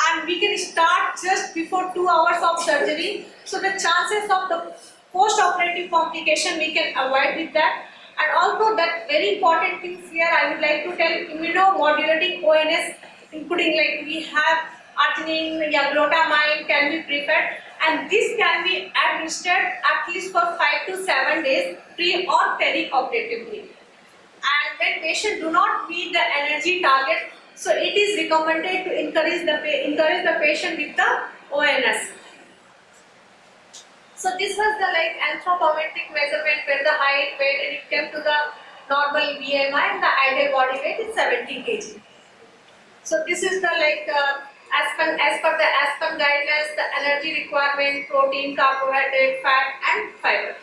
And we can start just before 2 hours of surgery. So the chances of the post-operative complication we can avoid with that. And also that very important things here I would like to tell, immunomodulating ONS, including like we have arginine, glutamine can be prepared, and this can be administered at least for 5 to 7 days pre or peri-operatively. And when patient do not meet the energy target, so it is recommended to encourage the patient with the ONS. So this was the anthropometric measurement where the height, weight, and it came to the normal BMI, and the ideal body weight is 70 kg. So this is the as per the Aspen guidelines, the energy requirement, protein, carbohydrate, fat, and fiber.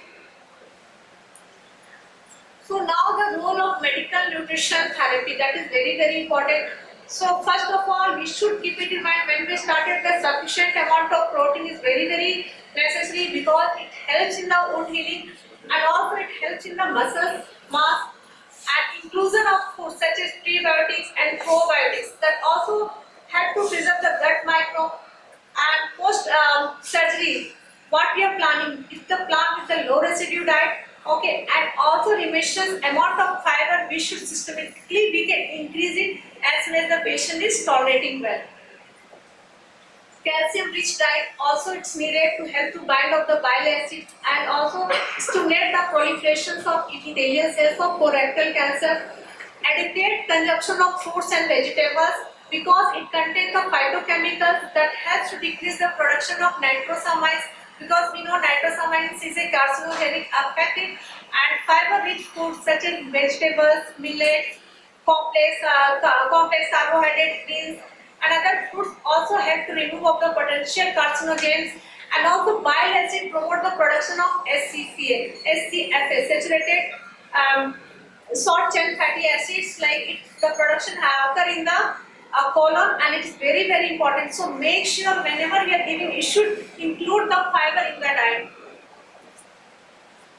So now the role of medical nutrition therapy, that is very, very important. So first of all, we should keep it in mind when we started, the sufficient amount of protein is very, very necessary because it helps in the wound healing, and also it helps in the muscle mass, and inclusion of foods such as prebiotics and probiotics that also help to preserve the gut microbe. And post surgery, what we are planning, if the plan with the low residue diet, Okay, and also remission amount of fiber we should systematically we can increase it as soon as the patient is tolerating well. Calcium rich diet also it's needed to help to bind up the bile acid and also stimulate the proliferation of epithelial cells for colorectal cancer. Adequate consumption of fruits and vegetables because it contains the phytochemicals that helps to decrease the production of nitrosamines because we know nitrosamines is a carcinogenic affected and fiber rich foods such as vegetables, millets, complex carbohydrate greens and other fruits also help to remove of the potential carcinogens and also bile acid promote the production of SCCA, SCFA, saturated short chain fatty acids the production occur in the colon and it is very important. So make sure whenever we are giving, you should include the fiber in the diet.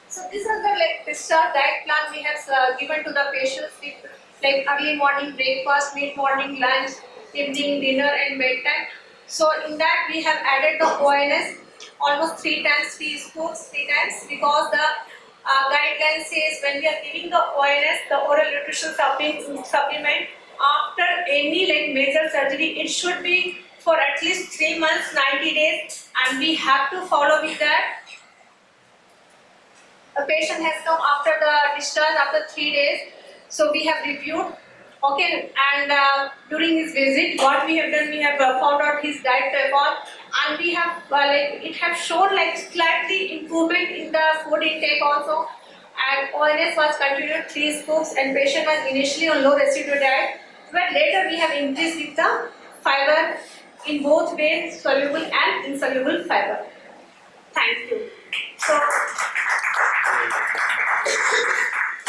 So this is the discharge diet plan we have given to the patients with early morning breakfast, mid morning lunch, evening dinner and bedtime. So in that we have added the ONS almost 3 times, 3 scoops, 3 times because the guideline says when we are giving the ONS, the oral nutrition supplement after any major surgery, it should be for at least 3 months, 90 days and we have to follow with that. A patient has come after the discharge after 3 days. So we have reviewed, okay, and during his visit, what we have done, we have found out his diet record, and we have it have shown slightly improvement in the food intake also. And ONS was continued 3 scoops, and patient was initially on low residue diet, but later we have increased with the fiber in both ways, soluble and insoluble fiber. Thank you.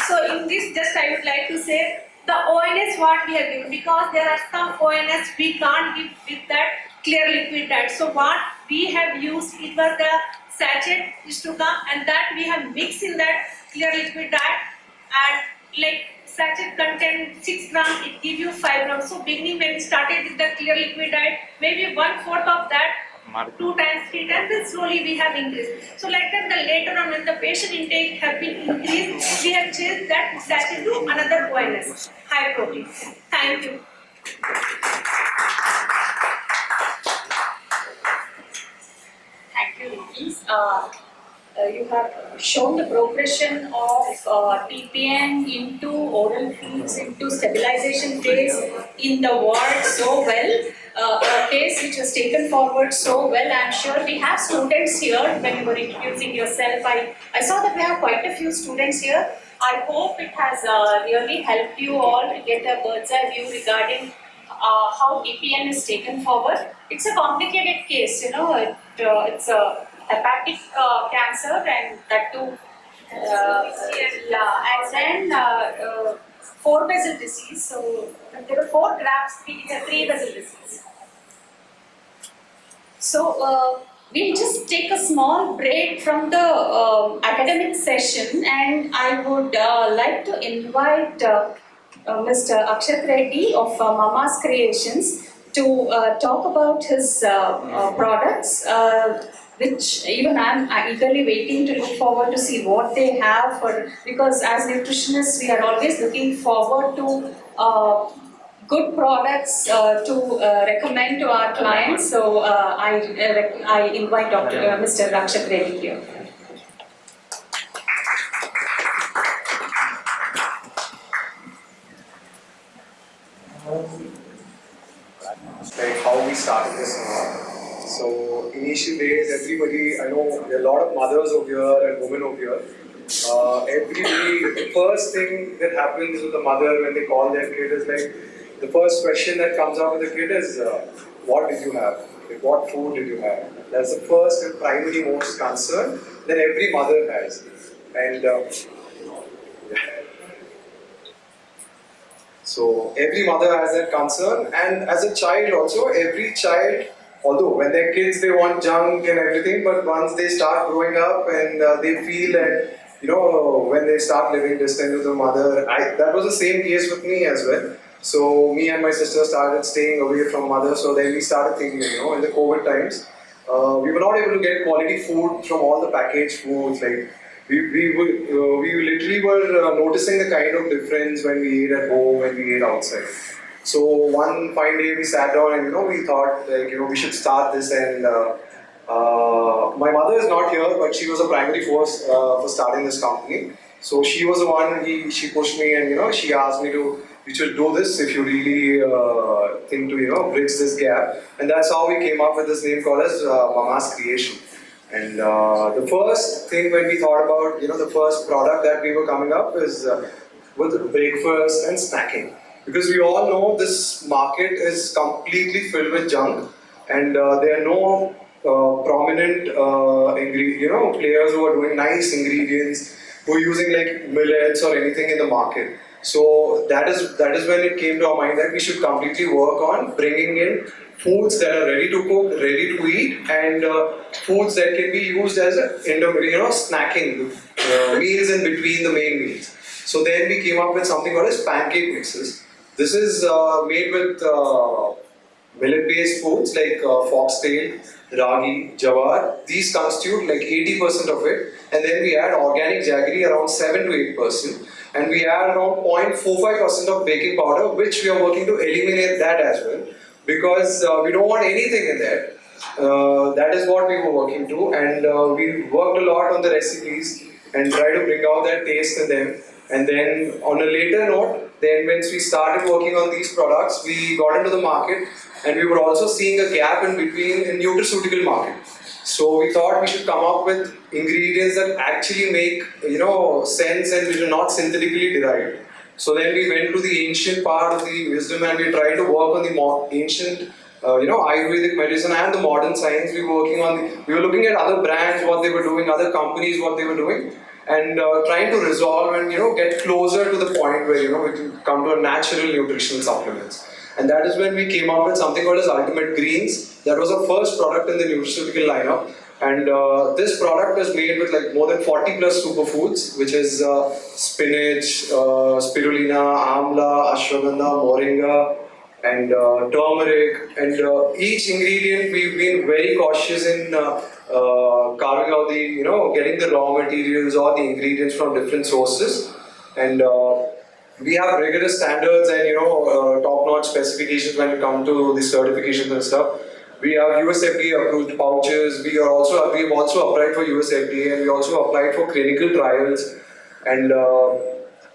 So in this, just I would like to say the ONS what we have given because there are some ONS we can't give with that clear liquid diet. So what we have used it was the sachet Nutricon and that we have mixed in that clear liquid diet and sachet contain 6 grams, it give you 5 grams. So beginning when we started with the clear liquid diet, maybe 1/4 of that 2 times, 3 times, and slowly we have increased. So like that, the later on when the patient intake have been increased, we have changed that sachet to another ONS, high protein. Thank you. Thank you, ladies. You have shown the progression of TPN into oral feeds into stabilization phase in the ward so well. A case which was taken forward so well. I'm sure we have students here when you were introducing yourself. I saw that we have quite a few students here. I hope it has really helped you all to get a bird's eye view regarding how TPN is taken forward. It's a complicated case, it's a hepatic cancer and that too, and then 4 vessel disease. So there were 4 grafts, 3 vessel disease. So we'll just take a small break from the academic session, and I would like to invite Mr. Akshat Reddy of Mama's Creations to talk about his products, which even I'm eagerly waiting to look forward to see what they have because as nutritionists we are always looking forward to good products to recommend to our clients. So I invite Mr. Akshat Reddy here. How we started this now. So initial days, everybody, I know there are a lot of mothers over here and women over here. Everybody, the first thing that happens with the mother when they call their kid is the first question that comes out with the kid is, what did you have? What food did you have? That's the first and primary most concern that every mother has. And so every mother has that concern, and as a child also, every child, although when they're kids they want junk and everything, but once they start growing up and they feel that, when they start living distant with the mother, that was the same case with me as well. So me and my sister started staying away from mother, so then we started thinking, in the COVID times, we were not able to get quality food from all the packaged foods, we literally were noticing the kind of difference when we ate at home, when we ate outside. So one fine day we sat down and we thought we should start this, and my mother is not here, but she was a primary force for starting this company. So she was the one, she pushed me, and she asked me to, you should do this if you really think to bridge this gap. And that's how we came up with this name called as Mama's Creation. And the first thing when we thought about the first product that we were coming up is with breakfast and snacking. Because we all know this market is completely filled with junk, and there are no prominent players who are doing nice ingredients, who are using like millets or anything in the market. So that is when it came to our mind that we should completely work on bringing in foods that are ready to cook, ready to eat, and foods that can be used as snacking meals in between the main meals. So then we came up with something called as pancake mixes. This is made with millet-based foods like foxtail, ragi, jawar. These constitute like 80% of it, and then we add organic jaggery around 7 to 8%, and we add around 0.45% of baking powder, which we are working to eliminate that as well, because we don't want anything in there. That is what we were working to, and we worked a lot on the recipes and try to bring out that taste in them. And then on a later note, then once we started working on these products, we got into the market, and we were also seeing a gap in between in nutraceutical market. So we thought we should come up with ingredients that actually make sense and which are not synthetically derived. So then we went to the ancient part of the wisdom, and we tried to work on the more ancient Ayurvedic medicine and the modern science. We were looking at other brands, what they were doing, other companies, what they were doing, and trying to resolve and get closer to the point where we can come to a natural nutritional supplements. And that is when we came up with something called as Ultimate Greens. That was our first product in the nutraceutical lineup. And this product is made with like more than 40 plus superfoods, which is spinach, spirulina, amla, ashwagandha, moringa, and turmeric. And each ingredient we've been very cautious in carving out the, getting the raw materials or the ingredients from different sources. And we have rigorous standards and top-notch specifications when it comes to the certifications and stuff. We have US FDA approved pouches. We have also applied for US FDA, and we also applied for clinical trials. And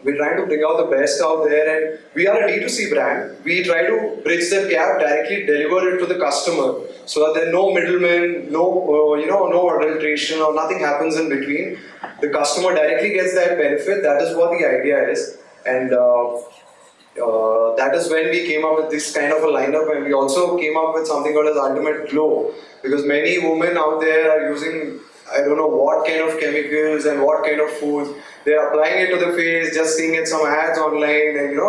we're trying to bring out the best out there. And we are a D2C brand. We try to bridge that gap, directly deliver it to the customer, so that there are no middlemen, no adulteration or nothing happens in between. The customer directly gets that benefit. That is what the idea is. And that is when we came up with this kind of a lineup, and we also came up with something called as Ultimate Glow, because many women out there are using, I don't know what kind of chemicals and what kind of foods. They're applying it to the face, just seeing it some ads online, and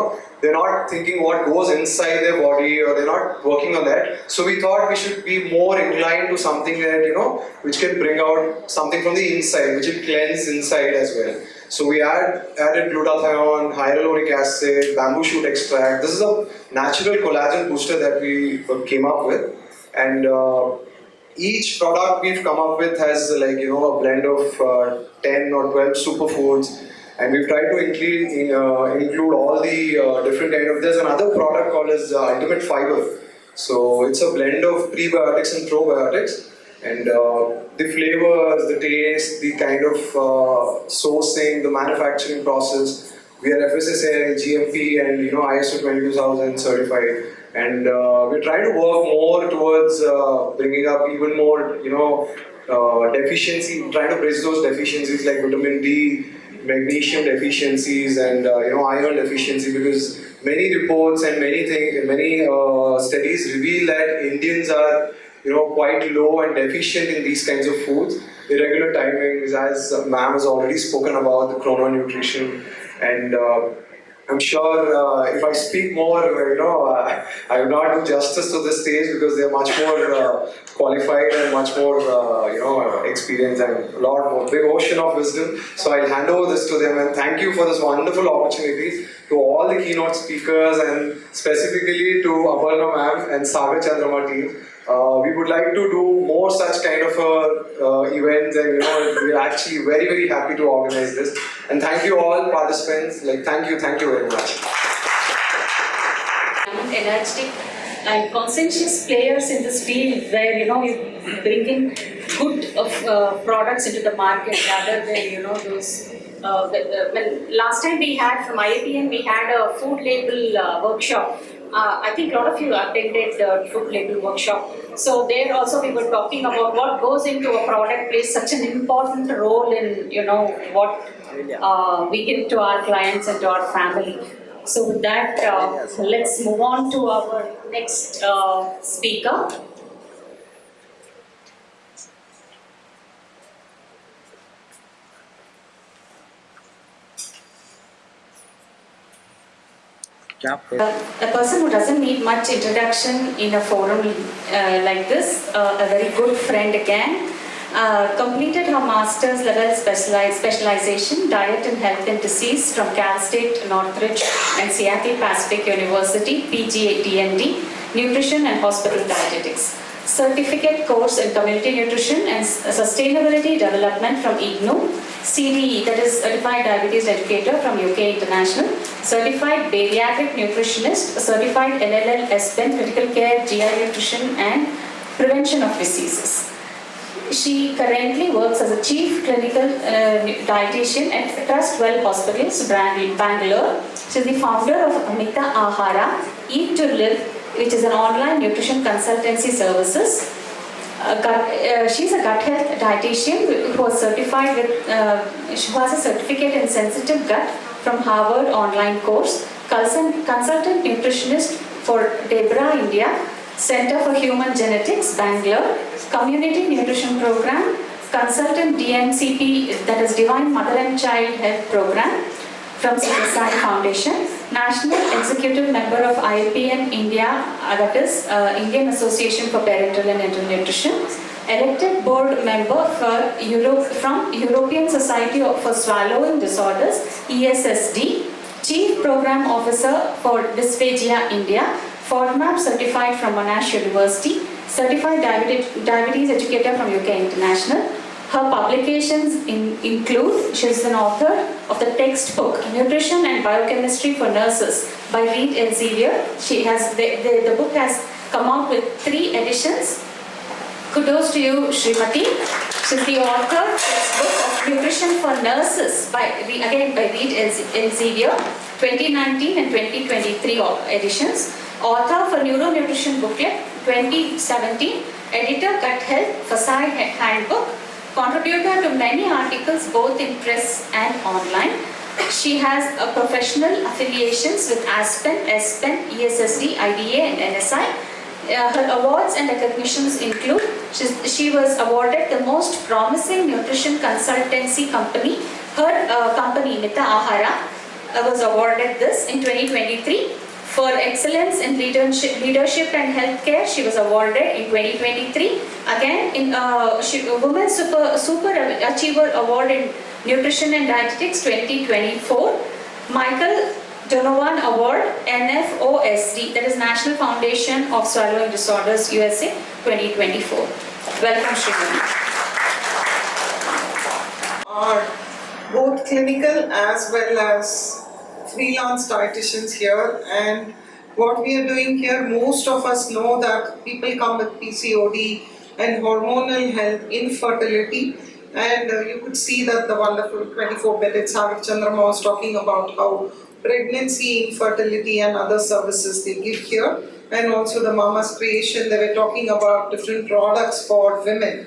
they're not thinking what goes inside their body, or they're not working on that. So we thought we should be more inclined to something that, which can bring out something from the inside, which will cleanse inside as well. So we added glutathione, hyaluronic acid, bamboo shoot extract. This is a natural collagen booster that we came up with. And each product we've come up with has a blend of 10 or 12 superfoods. And we've tried to include all the different kind of, there's another product called as Ultimate Fiber. So it's a blend of prebiotics and probiotics. And the flavors, the taste, the kind of sourcing, the manufacturing process, we are FSSAI, GMP, and ISO 22000 certified. And we're trying to work more towards bringing up even more, deficiency, trying to bridge those deficiencies like vitamin D, magnesium deficiencies, and iron deficiency, because many reports and many studies reveal that Indians are quite low and deficient in these kinds of foods. Irregular timings, as ma'am has already spoken about, the chrononutrition, and I'm sure if I speak more, I will not do justice to this stage, because they are much more qualified and much more, experienced, and a lot more big ocean of wisdom. So I'll hand over this to them, and thank you for this wonderful opportunity, to all the keynote speakers, and specifically to Aparna ma'am and Sagar Chandramma team We would like to do more such kind of events, and we're actually very, very happy to organize this. And thank you all participants. Thank you very much. Energetic and conscientious players in this field, where we bring in good products into the market rather than those. When last time we had from IAPN, we had a food label workshop. I think a lot of you attended the food label workshop. So there also we were talking about what goes into a product plays such an important role in what we give to our clients and to our family. So with that, let's move on to our next speaker. A person who doesn't need much introduction in a forum like this, a very good friend again, completed her master's level specialization, diet and health and disease from Cal State, Northridge and Seattle Pacific University, PGDND, nutrition and hospital dietetics. Certificate course in community nutrition and sustainability development from IGNU, CDE, that is Certified Diabetes Educator from UK International, Certified Bariatric Nutritionist, Certified LLL SPEN Critical Care, GI Nutrition and Prevention of Diseases. She currently works as a Chief Clinical Dietitian at Trust Well Hospitals, Bangalore. She is the founder of Amita Ahara, Eat to Live, which is an online nutrition consultancy services. She's a gut health dietitian who was certified with, who has a certificate in sensitive gut from Harvard online course, consultant nutritionist for Debra India, Center for Human Genetics, Bangalore, Community Nutrition Program, consultant DMCP, that is Divine Mother and Child Health Program from CSI Foundation, National Executive Member of IAPN India, that is Indian Association for Parental and Enteral Nutrition, elected board member from European Society for Swallowing Disorders, ESSD, Chief Program Officer for Dysphagia India, FODMAP certified from Monash University, Certified Diabetes Educator from UK International. Her publications include, she is an author of the textbook Nutrition and Biochemistry for Nurses by Reed Elsevier. She has the book has come out with 3 editions. Kudos to you, Srimati. She is the author of this book of Nutrition for Nurses by Reed Elsevier, 2019 and 2023 editions. Author for Neuronutrition Booklet, 2017. Editor Gut Health, Fasai Handbook. Contributor to many articles both in press and online. She has professional affiliations with ASPEN, ESPEN, ESSD, IDA and NSI. Her awards and recognitions include, she was awarded the most promising nutrition consultancy company. Her company, Mita Ahara, was awarded this in 2023. For excellence in leadership and healthcare, she was awarded in 2023. Again, in Women's Super Achiever Award in Nutrition and Dietetics 2024. Michael Donovan Award, NFOSD, that is National Foundation of Swallowing Disorders, USA 2024. Welcome, Srimati. Are both clinical as well as freelance dietitians here, and what we are doing here, most of us know that people come with PCOD and hormonal health, infertility, and you could see that the wonderful 24-bed Sagar Chandramma was talking about how pregnancy, infertility and other services they give here, and also the Mama's Creation, they were talking about different products for women.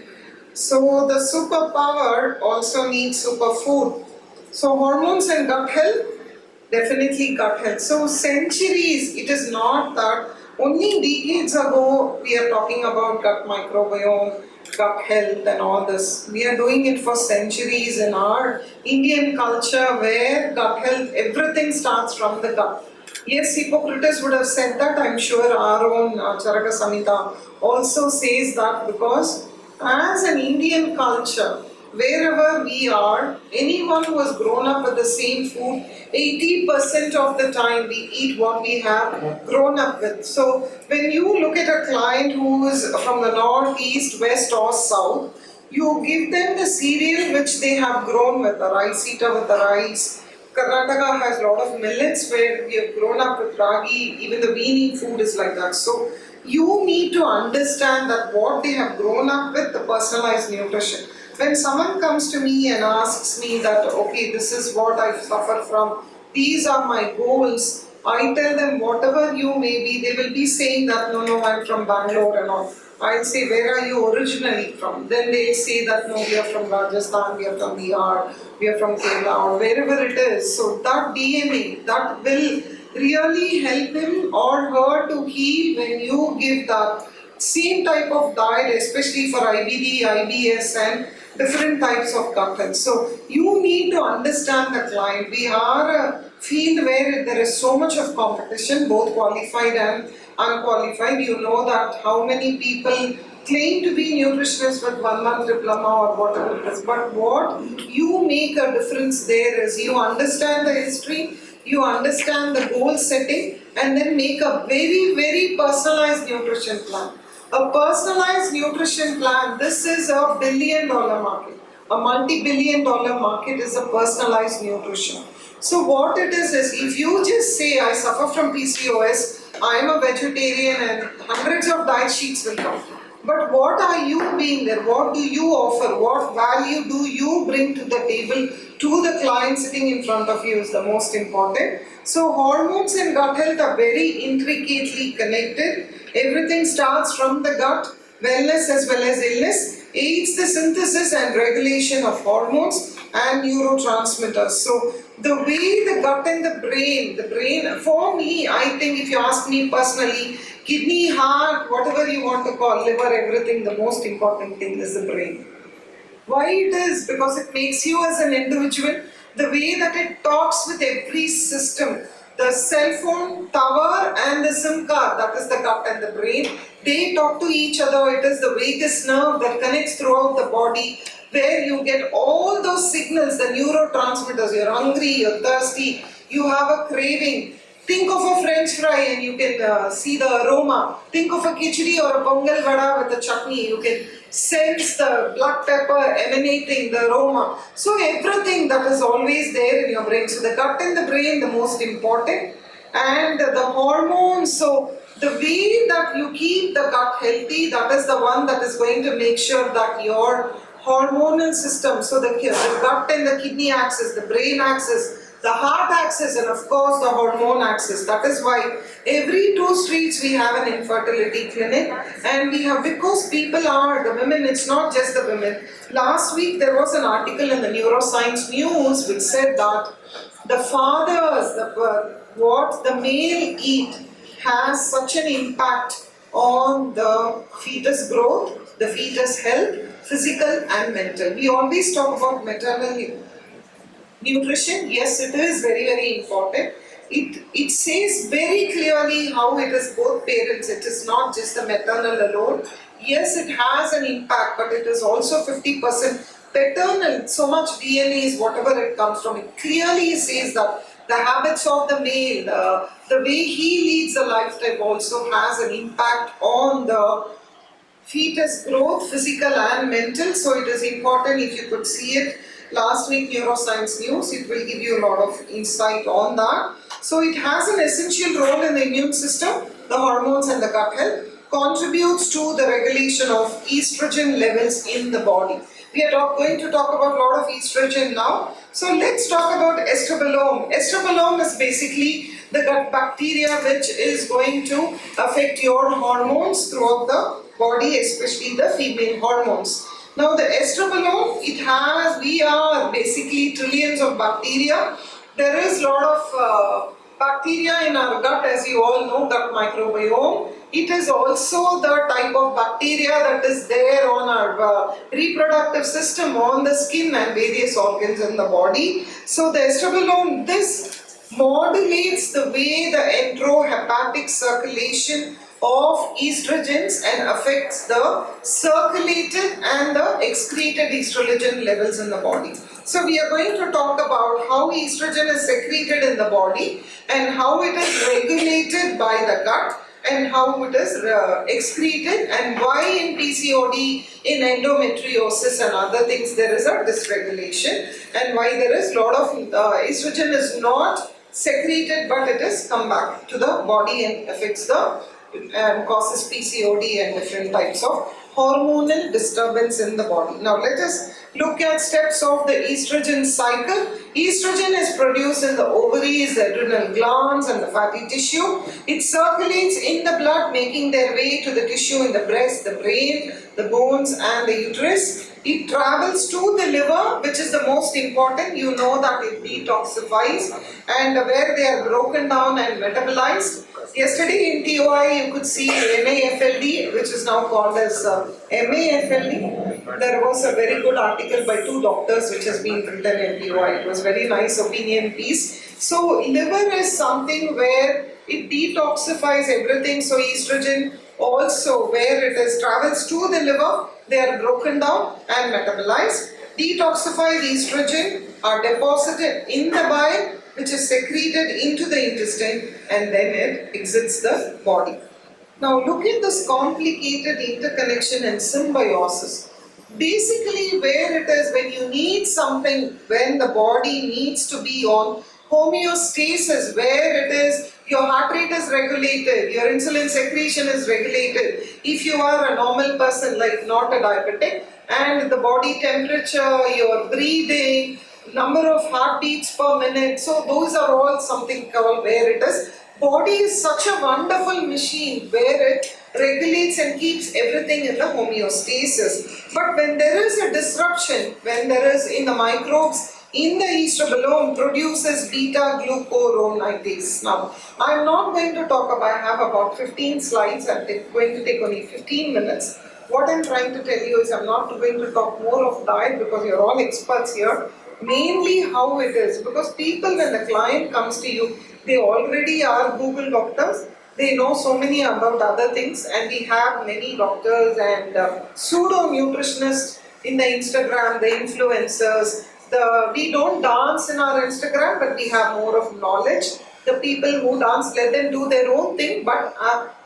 So the superpower also needs superfood. So hormones and gut health, definitely gut health. So centuries, it is not that only decades ago we are talking about gut microbiome, gut health and all this. We are doing it for centuries in our Indian culture where gut health, everything starts from the gut. Yes, Hippocrates would have said that. I'm sure our own Charaka Samhita also says that, because as an Indian culture, wherever we are, anyone who has grown up with the same food, 80% of the time we eat what we have grown up with. So when you look at a client who is from the north, east, west or south, you give them the cereal which they have grown with, the rice eater with the rice. Karnataka has a lot of millets where we have grown up with ragi, even the weaning food is like that. So you need to understand that what they have grown up with, the personalized nutrition. When someone comes to me and asks me that, okay, this is what I suffer from, these are my goals, I tell them whatever you may be, they will be saying that, no, I'm from Bangalore and all. I'll say, where are you originally from? Then they'll say that, no, we are from Rajasthan, we are from Bihar, we are from Kerala, or wherever it is. So that DNA, that will really help him or her to heal when you give that same type of diet, especially for IBD, IBS and different types of gut health. So you need to understand the client. We are a field where there is so much of competition, both qualified and unqualified. You know that how many people claim to be nutritionists with 1 month diploma or whatever it is. But what you make a difference there is you understand the history, you understand the goal setting, and then make a very, very personalized nutrition plan. A personalized nutrition plan, this is a billion-dollar market. A multi-billion-dollar market is a personalized nutrition. So what it is if you just say, I suffer from PCOS, I am a vegetarian, and hundreds of diet sheets will come. But what are you being there? What do you offer? What value do you bring to the table to the client sitting in front of you is the most important. So hormones and gut health are very intricately connected. Everything starts from the gut, wellness as well as illness, aids the synthesis and regulation of hormones and neurotransmitters. So the way the gut and the brain, for me, I think if you ask me personally, kidney, heart, whatever you want to call, liver, everything, the most important thing is the brain. Why it is? Because it makes you as an individual, the way that it talks with every system, the cell phone, tower and the SIM card, that is the gut and the brain, they talk to each other. It is the vagus nerve that connects throughout the body, where you get all those signals, the neurotransmitters. You're hungry, you're thirsty, you have a craving. Think of a French fry and you can see the aroma. Think of a khichdi or a pongal vada with a chutney. You can sense the black pepper emanating, the aroma. So everything that is always there in your brain. So the gut and the brain, the most important. And the hormones. So the way that you keep the gut healthy, that is the one that is going to make sure that your hormonal system, so the gut and the kidney axis, the brain axis, the heart axis, and of course the hormone axis. That is why every 2 streets we have an infertility clinic, and we have, because people are, the women, it's not just the women. Last week there was an article in the Neuroscience News which said that the fathers, what the male eat has such an impact on the fetus growth, the fetus health, physical and mental. We always talk about maternal nutrition. Yes, it is very, very important. It says very clearly how it is both parents. It is not just the maternal alone. Yes, it has an impact, but it is also 50% paternal. So much DNA is whatever it comes from. It clearly says that the habits of the male, the way he leads a lifestyle also has an impact on the fetus growth, physical and mental. So it is important. If you could see it last week, Neuroscience News, it will give you a lot of insight on that. So it has an essential role in the immune system, the hormones and the gut health, contributes to the regulation of estrogen levels in the body. We are going to talk about a lot of estrogen now. So let's talk about estrobolome. Estrobolome is basically the gut bacteria which is going to affect your hormones throughout the body, especially the female hormones. Now the estrobolome, we are basically trillions of bacteria. There is a lot of bacteria in our gut, as you all know, gut microbiome. It is also the type of bacteria that is there on our reproductive system, on the skin and various organs in the body. So the estrobolome, this modulates the way the enterohepatic circulation of estrogens and affects the circulated and the excreted estrogen levels in the body. So we are going to talk about how estrogen is secreted in the body and how it is regulated by the gut and how it is excreted, and why in PCOD, in endometriosis and other things there is a dysregulation, and why there is a lot of estrogen is not secreted but it is come back to the body and affects the and causes PCOD and different types of hormonal disturbance in the body. Now let us look at steps of the estrogen cycle. Estrogen is produced in the ovaries, the adrenal glands and the fatty tissue. It circulates in the blood, making their way to the tissue in the breast, the brain, the bones and the uterus. It travels to the liver, which is the most important. You know that it detoxifies, and where they are broken down and metabolized. Yesterday in TOI you could see NAFLD, which is now called as MAFLD. There was a very good article by two doctors which has been written in TOI. It was very nice opinion piece. So liver is something where it detoxifies everything. So estrogen also, where it is travels to the liver, they are broken down and metabolized. Detoxified estrogen are deposited in the bile, which is secreted into the intestine, and then it exits the body. Now look at this complicated interconnection and symbiosis. Basically where it is, when you need something, when the body needs to be on homeostasis, where it is your heart rate is regulated, your insulin secretion is regulated. If you are a normal person, like not a diabetic, and the body temperature, your breathing, number of heartbeats per minute, so those are all something called where it is. Body is such a wonderful machine where it regulates and keeps everything in the homeostasis. But when there is a disruption, when there is in the microbes, in the estrobolome produces beta-glucuronidase. Now, I am not going to talk about, I have about 15 slides, I am going to take only 15 minutes. What I am trying to tell you is I am not going to talk more of diet because you are all experts here. Mainly how it is, because people, when the client comes to you, they already are Google doctors. They know so many about other things, and we have many doctors and pseudo nutritionists in the Instagram, the influencers. We don't dance in our Instagram, but we have more of knowledge. The people who dance, let them do their own thing, but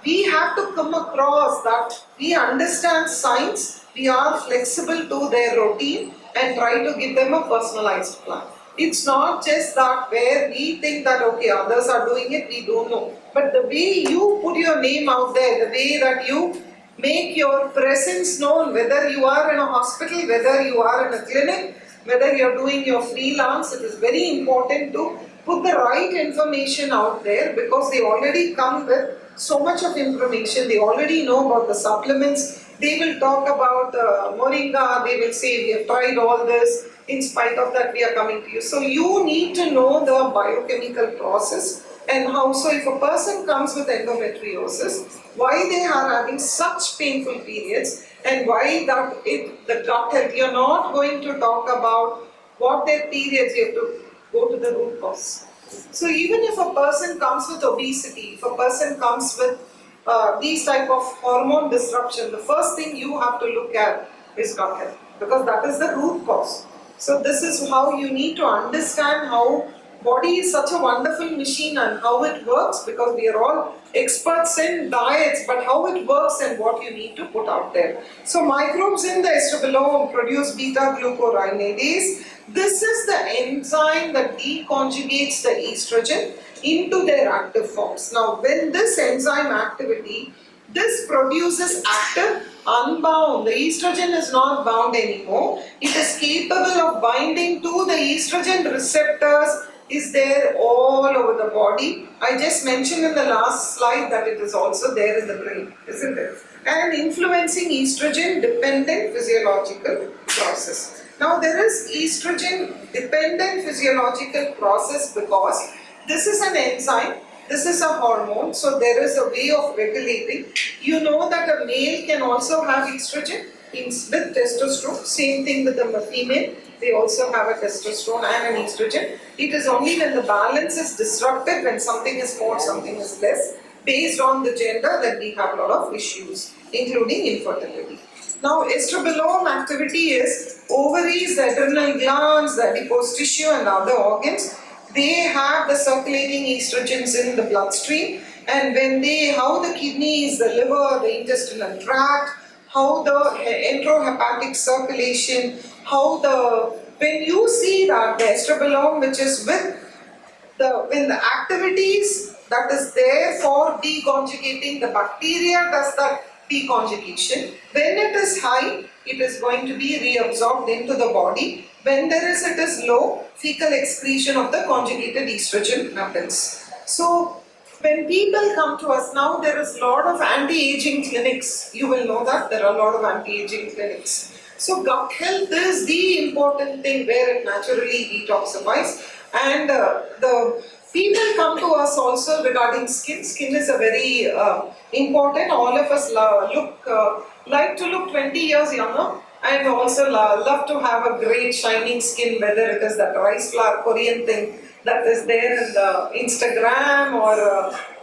we have to come across that we understand science, we are flexible to their routine and try to give them a personalized plan. It's not just that where we think that okay, others are doing it, we don't know. But the way you put your name out there, the way that you make your presence known, whether you are in a hospital, whether you are in a clinic, whether you are doing your freelance, it is very important to put the right information out there, because they already come with so much of information. They already know about the supplements. They will talk about moringa. They will say we have tried all this. In spite of that, we are coming to you. So you need to know the biochemical process and how. So if a person comes with endometriosis, why they are having such painful periods, and why that the gut health, you're not going to talk about what their periods, you have to go to the root cause. So even if a person comes with obesity, if a person comes with these type of hormone disruption, the first thing you have to look at is gut health, because that is the root cause. So this is how you need to understand how body is such a wonderful machine and how it works, because we are all experts in diets, but how it works and what you need to put out there. So microbes in the estrobolome produce beta-glucuronidase. This is the enzyme that deconjugates the estrogen into their active forms. Now when this enzyme activity, this produces active unbound. The estrogen is not bound anymore. It is capable of binding to the estrogen receptors, is there all over the body. I just mentioned in the last slide that it is also there in the brain, isn't it? And influencing estrogen dependent physiological process. Now there is estrogen dependent physiological process because this is an enzyme, this is a hormone, so there is a way of regulating. You know that a male can also have estrogen with testosterone, same thing with the female. They also have a testosterone and an estrogen. It is only when the balance is disrupted, when something is more, something is less, based on the gender, then we have a lot of issues, including infertility. Now, estrobolome activity is ovaries, the adrenal glands, the adipose tissue and other organs. They have the circulating estrogens in the bloodstream, and when how the kidneys, the liver, the intestinal tract, how the enterohepatic circulation, when you see that the estrobolome, which is when the activities that is there for deconjugating, the bacteria does the deconjugation. When it is high, it is going to be reabsorbed into the body. When it is low, fecal excretion of the conjugated estrogen happens. So when people come to us now, there is a lot of anti-aging clinics. You will know that there are a lot of anti-aging clinics. So gut health is the important thing where it naturally detoxifies. And the people come to us also regarding skin. Skin is a very important. All of us like to look 20 years younger, and also love to have a great shining skin, whether it is that rice flour Korean thing that is there in the Instagram, or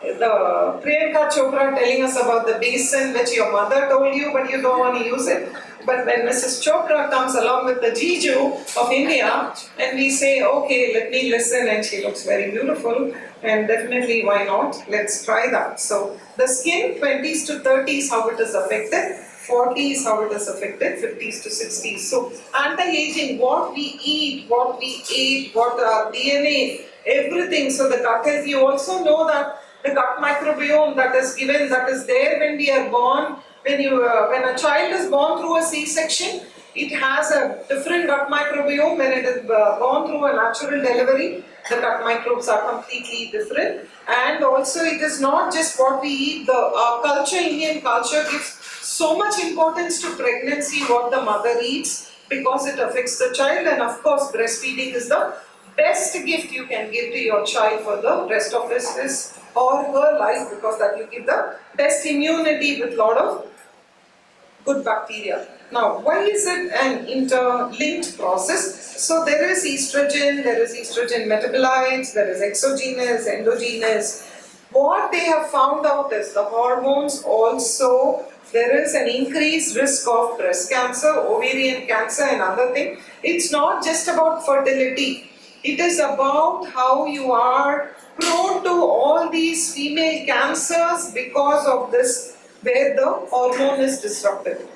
the Priyanka Chopra telling us about the basin which your mother told you but you don't want to use it. But when Mrs. Chopra comes along with the Jiju of India, and we say, okay, let me listen, and she looks very beautiful, and definitely why not, let's try that. So the skin, 20s to 30s, how it is affected, 40s, how it is affected, 50s to 60s. So anti-aging, what we eat, what we ate, what our DNA, everything. So the gut health, you also know that the gut microbiome that is given, that is there when we are born. When a child is born through a C-section, it has a different gut microbiome. When it is born through a natural delivery, the gut microbes are completely different. And also, it is not just what we eat. Our culture, Indian culture, gives so much importance to pregnancy, what the mother eats, because it affects the child. And of course, breastfeeding is the best gift you can give to your child for the rest of his or her life, because that you give the best immunity with lot of good bacteria. Now, why is it an interlinked process? So there is estrogen metabolites, there is exogenous, endogenous. What they have found out is the hormones also, there is an increased risk of breast cancer, ovarian cancer and other things. It's not just about fertility. It is about how you are prone to all these female cancers because of this, where the hormone is disrupted.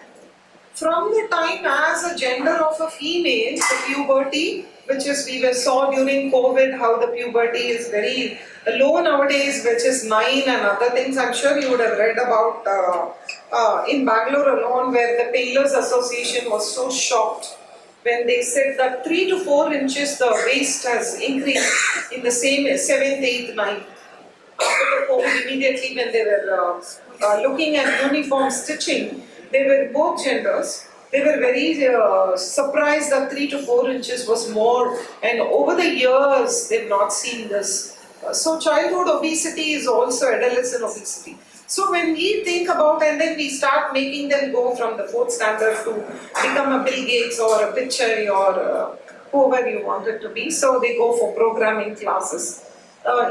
From the time as a gender of a female, the puberty, which is we saw during COVID, how the puberty is very low nowadays, which is 9 and other things. I'm sure you would have read about in Bangalore alone, where the Tailors Association was so shocked when they said that 3 to 4 inches the waist has increased in the same 7th, 8th, 9th. After the COVID, immediately when they were looking at uniform stitching, they were both genders. They were very surprised that 3 to 4 inches was more, and over the years they've not seen this. So childhood obesity is also adolescent obesity. So when we think about, and then we start making them go from the 4th standard to become a Bill Gates or a Pichai or whoever you want it to be, so they go for programming classes.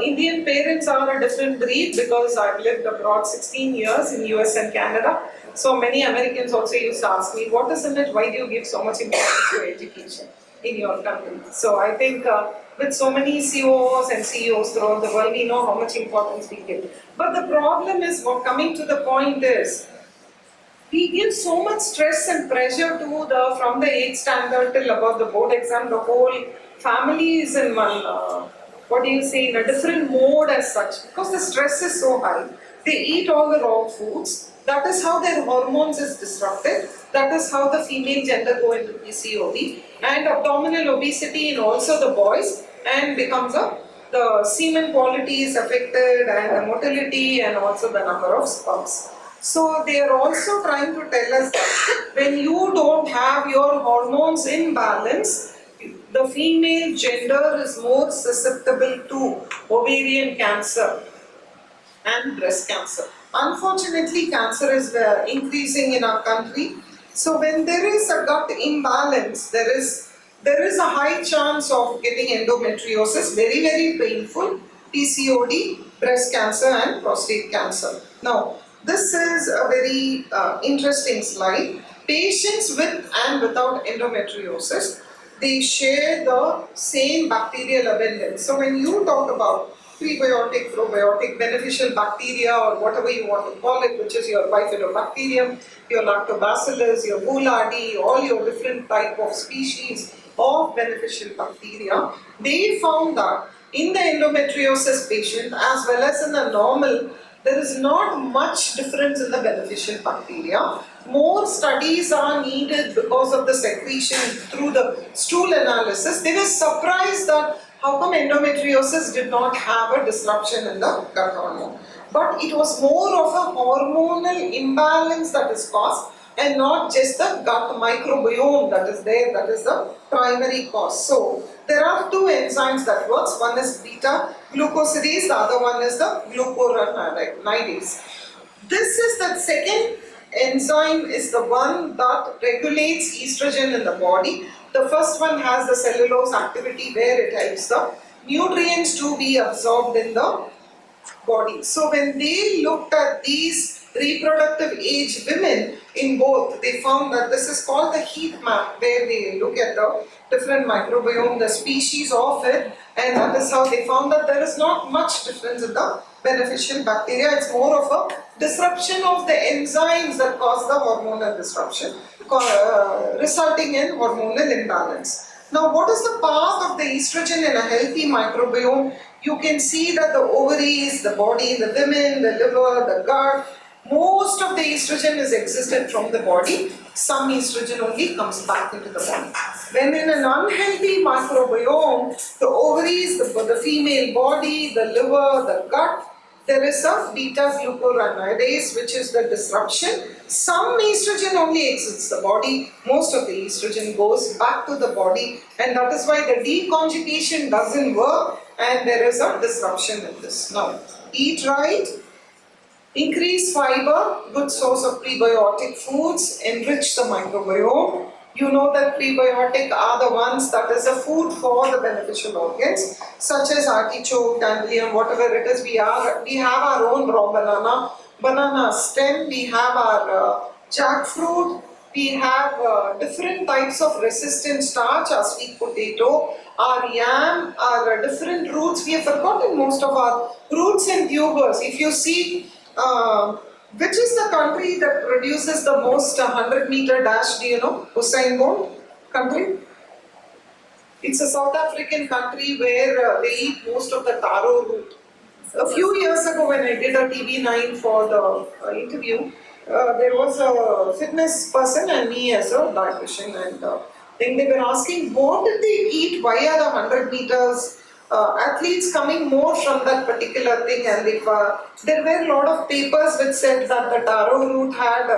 Indian parents are a different breed, because I've lived abroad 16 years in US and Canada. So many Americans also used to ask me, what is in it? Why do you give so much importance to education in your country? So I think with so many COOs and CEOs throughout the world, we know how much importance we give. But the problem is, coming to the point is, we give so much stress and pressure to from the 8th standard till about the board exam, the whole family is in one, in a different mode as such, because the stress is so high. They eat all the wrong foods. That is how their hormones is disrupted. That is how the female gender go into PCOD and abdominal obesity in also the boys, and becomes the semen quality is affected, and the motility, and also the number of sperms. So they are also trying to tell us that when you don't have your hormones in balance, the female gender is more susceptible to ovarian cancer and breast cancer. Unfortunately, cancer is increasing in our country. So when there is a gut imbalance, there is a high chance of getting endometriosis, very, very painful. PCOD, breast cancer and prostate cancer. Now, this is a very interesting slide. Patients with and without endometriosis, they share the same bacterial abundance. So when you talk about prebiotic, probiotic, beneficial bacteria or whatever you want to call it, which is your bifidobacterium, your lactobacillus, your boulardii, all your different type of species of beneficial bacteria, they found that in the endometriosis patient as well as in the normal, there is not much difference in the beneficial bacteria. More studies are needed because of the secretion through the stool analysis. They were surprised that how come endometriosis did not have a disruption in the gut hormone. But it was more of a hormonal imbalance that is caused and not just the gut microbiome that is there, that is the primary cause. So there are two enzymes that works. One is beta glucosidase, the other one is the glucuronidase. This is the second enzyme is the one that regulates estrogen in the body. The first one has the cellulose activity where it helps the nutrients to be absorbed in the body. So when they looked at these reproductive age women in both, they found that this is called the heat map, where they look at the different microbiome, the species of it, and that is how they found that there is not much difference in the beneficial bacteria. It's more of a disruption of the enzymes that cause the hormonal disruption, resulting in hormonal imbalance. Now, what is the path of the estrogen in a healthy microbiome? You can see that the ovaries, the body, the women, the liver, the gut, most of the estrogen is existed from the body. Some estrogen only comes back into the body. When in an unhealthy microbiome, the ovaries, the female body, the liver, the gut, there is a beta glucuronidase, which is the disruption. Some estrogen only exits the body. Most of the estrogen goes back to the body, and that is why the deconjugation doesn't work and there is a disruption in this. Now, eat right, increase fiber, good source of prebiotic foods, enrich the microbiome. You know that prebiotic are the ones that is a food for the beneficial organs, such as artichoke, dandelion, whatever it is. We have our own raw banana stem. We have our jackfruit. We have different types of resistant starch, our sweet potato, our yam, our different roots. We have forgotten most of our roots and tubers. If you see, which is the country that produces the most 100-meter dash, do you know? Usain Bolt country? It's a South African country where they eat most of the taro root. A few years ago when I did a TV9 for the interview, there was a fitness person and me as a dietitian, and then they were asking what did they eat, why are the 100 meters athletes coming more from that particular thing, and there were a lot of papers which said that the taro root had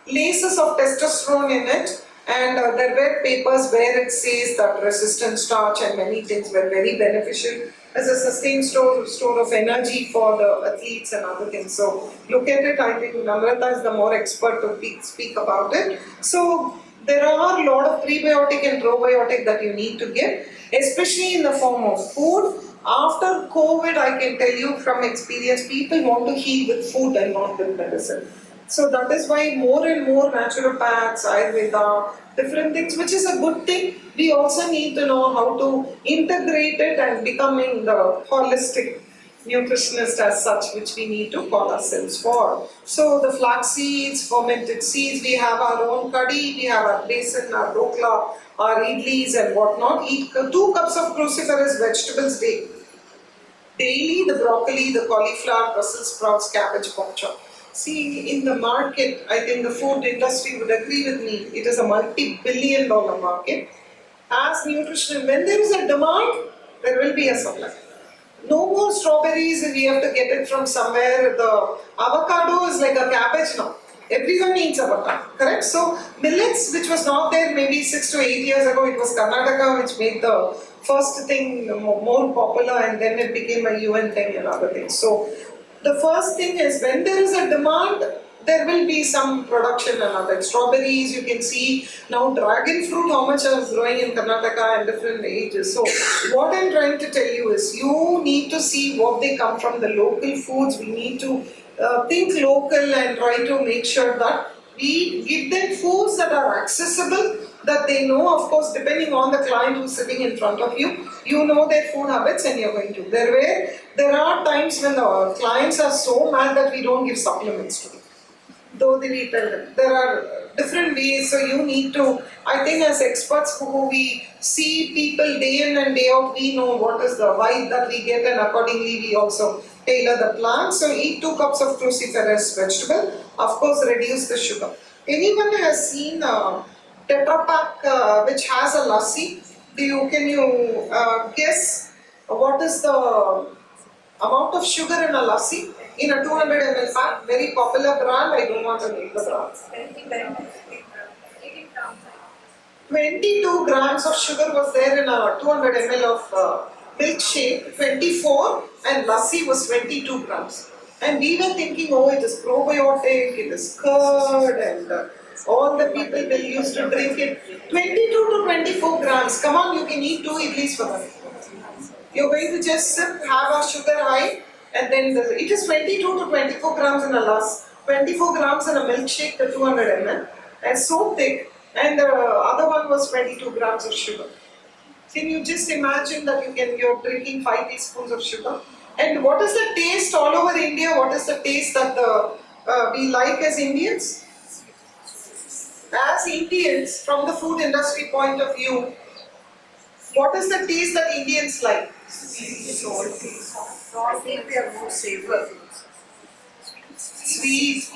laces of testosterone in it, and there were papers where it says that resistant starch and many things were very beneficial as a sustained store of energy for the athletes and other things. So look at it. I think Namrata is the more expert to speak about it. So there are a lot of prebiotic and probiotic that you need to get, especially in the form of food. After COVID, I can tell you from experience, people want to heal with food and not with medicine. So that is why more and more naturopaths, Ayurveda, different things, which is a good thing. We also need to know how to integrate it and becoming the holistic nutritionist as such, which we need to call ourselves for. So the flax seeds, fermented seeds, we have our own curry, we have our besan, our dokla, our idlis and whatnot. Eat 2 cups of cruciferous vegetables daily, the broccoli, the cauliflower, Brussels sprouts, cabbage, bok chop. See, in the market, I think the food industry would agree with me, it is a multi-billion-dollar market. As nutrition, when there is a demand, there will be a supply. No more strawberries, we have to get it from somewhere. The avocado is like a cabbage now. Everyone needs avocado, correct? So millets, which was not there maybe 6 to 8 years ago, it was Karnataka which made the first thing more popular, and then it became a UN thing and other things. So the first thing is when there is a demand, there will be some production and other strawberries. You can see now dragon fruit, how much are growing in Karnataka and different ages. So what I'm trying to tell you is you need to see what they come from, the local foods. We need to think local and try to make sure that we give them foods that are accessible, that they know, of course, depending on the client who's sitting in front of you, you know their food habits and you're going to. There are times when the clients are so mad that we don't give supplements to them. Though we tell them. There are different ways, so you need to, I think as experts who we see people day in and day out, we know what is the vibe that we get and accordingly we also tailor the plan. So eat 2 cups of cruciferous vegetable, of course reduce the sugar. Anyone has seen Tetra Pak which has a lassi? Can you guess what is the amount of sugar in a lassi? In a 200 ml pack, very popular brand, I don't want to name the brand. 22 grams of sugar was there in a 200 ml of milkshake, 24, and lassi was 22 grams. And we were thinking, oh, it is probiotic, it is curd, and all the people will use to drink it. 22 to 24 grams, come on, you can eat 2 idlis for that. You're going to just sip, have a sugar high, and then it is 22 to 24 grams in a lassi, 24 grams in a milkshake, the 200 ml, and so thick, and the other one was 22 grams of sugar. Can you just imagine that you're drinking 5 teaspoons of sugar? And what is the taste all over India? What is the taste that we like as Indians? As Indians, from the food industry point of view, what is the taste that Indians like? They are more savor. Sweet.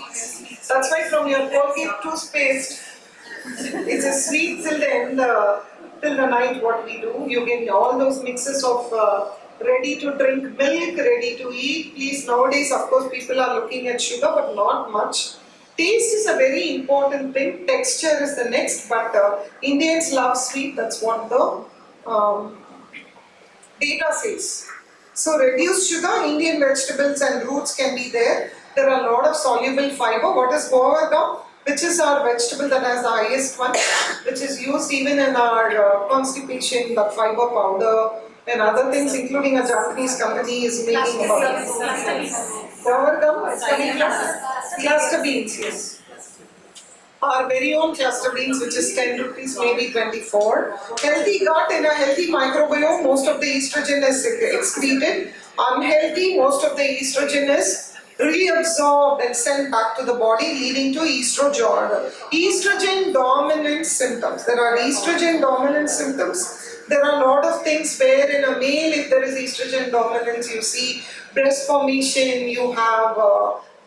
That's why from your Colgate toothpaste, it's a sweet till the end, till the night what we do. You get all those mixes of ready to drink milk, ready to eat. Please, nowadays of course people are looking at sugar but not much. Taste is a very important thing. Texture is the next, but Indians love sweet. That's what the data says. So reduce sugar, Indian vegetables and roots can be there. There are a lot of soluble fiber. What is guava gum? Which is our vegetable that has the highest one, which is used even in our constipation, the fiber powder and other things, including a Japanese company is making about guava gum. It's coming from cluster beans, yes. Our very own cluster beans, which is 10 rupees, maybe 24. Healthy gut, in a healthy microbiome, most of the estrogen is excreted. Unhealthy, most of the estrogen is reabsorbed and sent back to the body, leading to estrogen dominant symptoms. There are estrogen dominant symptoms. There are a lot of things where in a male, if there is estrogen dominance, you see breast formation, you have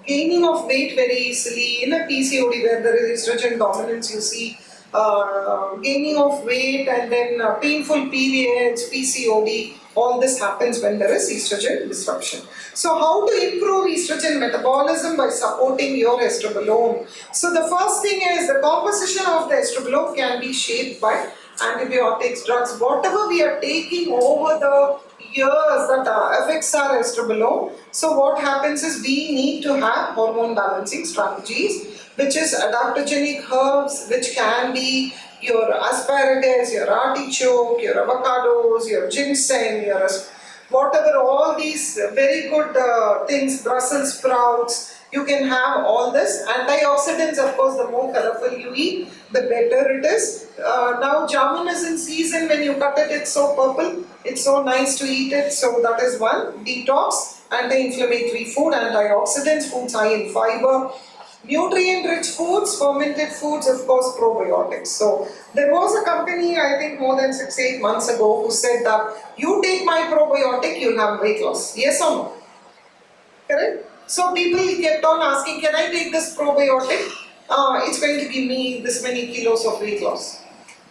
gaining of weight very easily. In a PCOD where there is estrogen dominance, you see gaining of weight and then painful periods, PCOD. All this happens when there is estrogen disruption. So how to improve estrogen metabolism? By supporting your estrobolome. So the first thing is the composition of the estrobolome can be shaped by antibiotics, drugs, whatever we are taking over the years that affects our estrobolome. So what happens is we need to have hormone balancing strategies, which is adaptogenic herbs, which can be your asparagus, your artichoke, your avocados, your ginseng, your whatever, all these very good things, Brussels sprouts. You can have all this. Antioxidants, of course, the more colorful you eat, the better it is. Now jamun is in season. When you cut it, it's so purple. It's so nice to eat it. So that is one. Detox, anti-inflammatory food, antioxidants, foods high in fiber. Nutrient-rich foods, fermented foods, of course, probiotics. So there was a company, I think more than 6-8 months ago, who said that you take my probiotic, you'll have weight loss. Yes or no? Correct? So people kept on asking, can I take this probiotic? It's going to give me this many kilos of weight loss.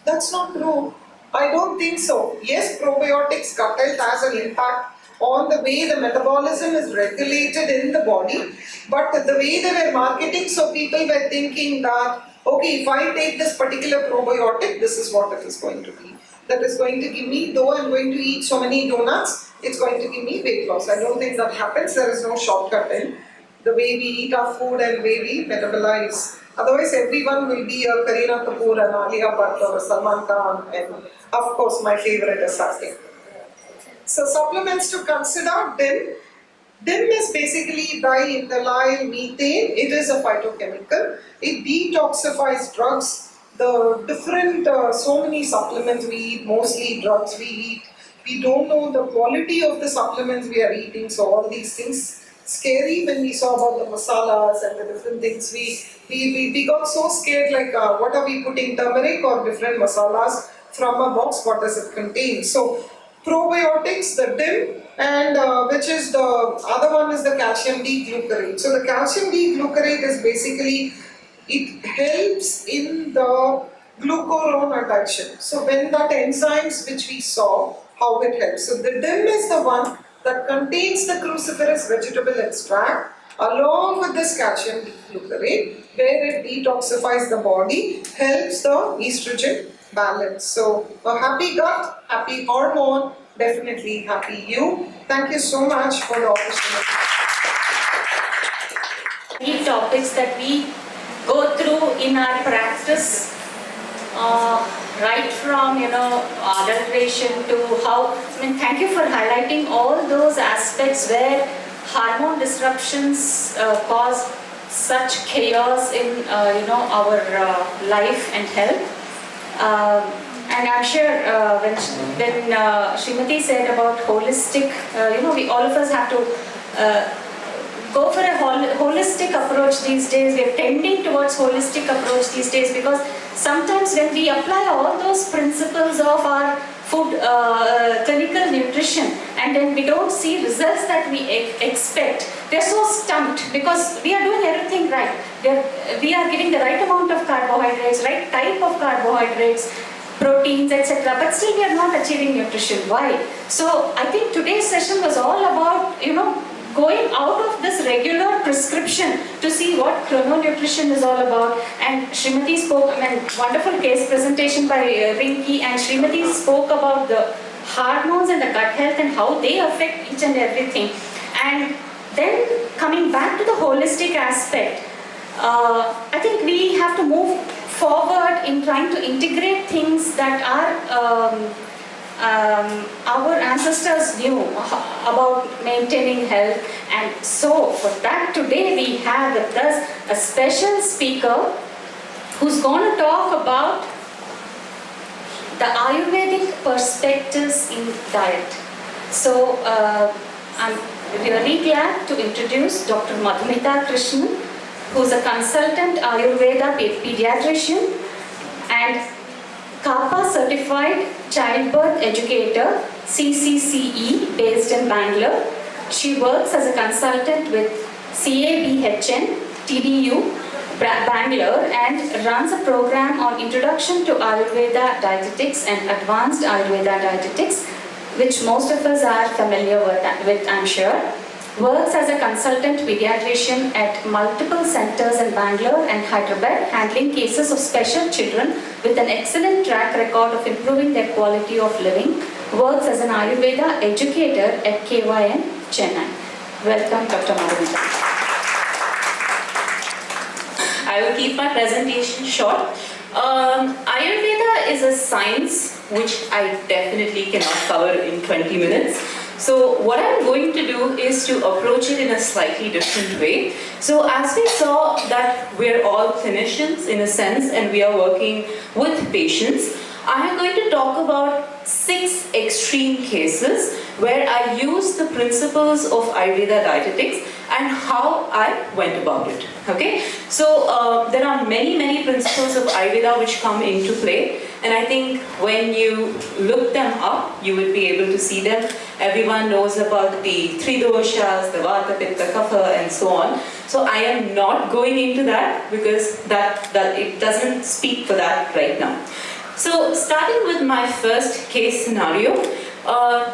That's not true. I don't think so. Yes, probiotics, gut health has an impact on the way the metabolism is regulated in the body, but the way they were marketing, so people were thinking that, okay, if I take this particular probiotic, this is what it is going to be. That is going to give me, though I'm going to eat so many donuts, it's going to give me weight loss. I don't think that happens. There is no shortcut in the way we eat our food and way we metabolize. Otherwise, everyone will be a Kareena Kapoor and Alia Bhatt or Salman Khan, and of course, my favorite is Satya. So supplements to consider, DIM. DIM is basically diethyl methane. It is a phytochemical. It detoxifies drugs. The different, so many supplements we eat, mostly drugs we eat. We don't know the quality of the supplements we are eating, so all these things scary when we saw about the masalas and the different things. We got so scared, like what are we putting, turmeric or different masalas from a box, what does it contain? So probiotics, the DIM, and which is the other one is the calcium D-glucarate. So the calcium D-glucarate is basically, it helps in the glucuron addiction. So when that enzymes which we saw, how it helps. So the DIM is the one that contains the cruciferous vegetable extract along with this calcium D-glucarate, where it detoxifies the body, helps the estrogen balance. So a happy gut, happy hormone, definitely happy you. Thank you so much for the opportunity. Many topics that we go through in our practice, right from adulteration to how, thank you for highlighting all those aspects where hormone disruptions cause such chaos in our life and health. And I'm sure when Srimati said about holistic, we all of us have to go for a holistic approach these days. We are tending towards holistic approach these days because sometimes when we apply all those principles of our food, clinical nutrition, and then we don't see results that we expect, we are so stumped because we are doing everything right. We are giving the right amount of carbohydrates, right type of carbohydrates, proteins, etc. But still we are not achieving nutrition. Why? So I think today's session was all about, going out of this regular prescription to see what chrononutrition is all about. And Srimati spoke, wonderful case presentation by Rinki, and Srimati spoke about the hormones and the gut health and how they affect each and everything. And then coming back to the holistic aspect, I think we have to move forward in trying to integrate things that our ancestors knew about maintaining health. And so for that today we have with us a special speaker who's going to talk about the Ayurvedic perspectives in diet. So I'm really glad to introduce Dr. Madhumita Krishnan, who's a consultant Ayurveda pediatrician and CAPA certified childbirth educator, CCCE, based in Bangalore. She works as a consultant with CABHN, TDU, Bangalore, and runs a program on Introduction to Ayurveda Dietetics and Advanced Ayurveda Dietetics, which most of us are familiar with, I'm sure. Works as a consultant pediatrician at multiple centers in Bangalore and Hyderabad, handling cases of special children with an excellent track record of improving their quality of living. Works as an Ayurveda educator at KYN, Chennai. Welcome, Dr. Madhumita. I will keep my presentation short. Ayurveda is a science which I definitely cannot cover in 20 minutes. So what I'm going to do is to approach it in a slightly different way. So as we saw that we're all clinicians in a sense and we are working with patients, I am going to talk about 6 extreme cases where I use the principles of Ayurveda dietetics and how I went about it. Okay, so there are many principles of Ayurveda which come into play, and I think when you look them up, you will be able to see them. Everyone knows about the 3 doshas, the Vata, Pitta, Kapha, and so on. So I am not going into that because that it doesn't speak for that right now. So starting with my first case scenario,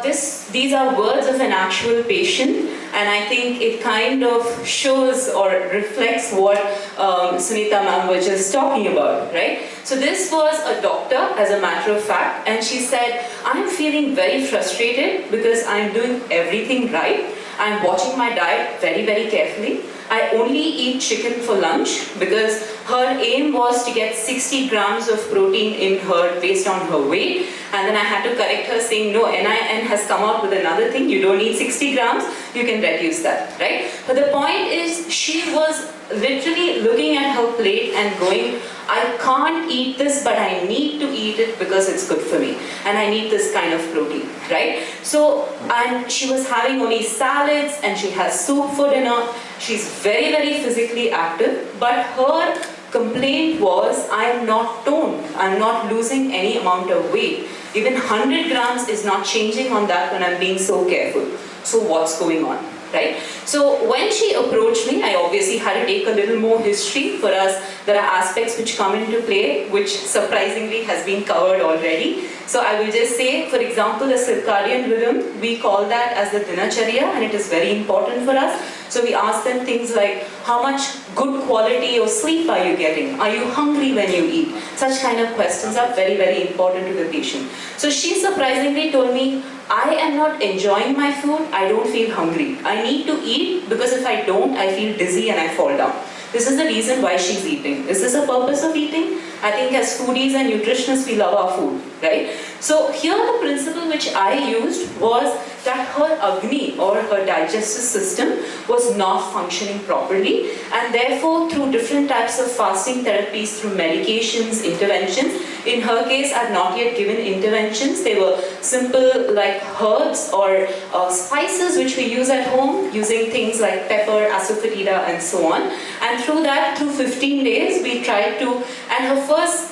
these are words of an actual patient, and I think it kind of shows or reflects what Sunita ma'am was just talking about, right? So this was a doctor, as a matter of fact, and she said, I'm feeling very frustrated because I'm doing everything right, I'm watching my diet very, very carefully. I only eat chicken for lunch because her aim was to get 60 grams of protein in her based on her weight. And then I had to correct her saying, no, NIN has come out with another thing. You don't need 60 grams. You can reduce that, right? But the point is, she was literally looking at her plate and going, I can't eat this, but I need to eat it because it's good for me. And I need this kind of protein, right? So, and she was having only salads and she has soup for dinner. She's very, very physically active, but her complaint was, I am not toned. I'm not losing any amount of weight. Even 100 grams is not changing on that when I'm being so careful. So what's going on, right? So when she approached me, I obviously had to take a little more history. For us, there are aspects which come into play, which surprisingly has been covered already. So I will just say, for example, the circadian rhythm, we call that as the dinacharya, and it is very important for us. So we ask them things like, how much good quality of sleep are you getting? Are you hungry when you eat? Such kind of questions are very, very important to the patient. So she surprisingly told me, I am not enjoying my food, I don't feel hungry. I need to eat because if I don't, I feel dizzy and I fall down. This is the reason why she's eating. Is this a purpose of eating? I think as foodies and nutritionists, we love our food, right? So here the principle which I used was that her Agni or her digestive system was not functioning properly, and therefore through different types of fasting therapies, through medications, interventions. In her case, I've not yet given interventions. They were simple like herbs or spices which we use at home, using things like pepper, asafoetida and so on. And through that, through 15 days, we tried to, and her first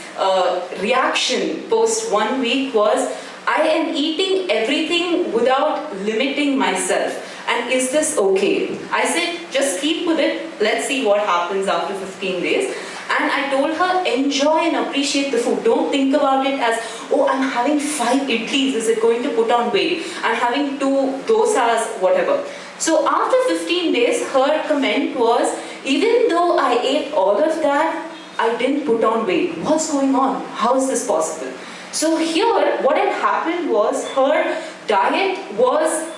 reaction post 1 week was, I am eating everything without limiting myself. And is this okay? I said, just keep with it. Let's see what happens after 15 days. And I told her, enjoy and appreciate the food. Don't think about it as, oh, I'm having 5 idlis. Is it going to put on weight? I'm having 2 dosas, whatever. So after 15 days, her comment was, even though I ate all of that, I didn't put on weight. What's going on? How is this possible? So here, what had happened was her diet was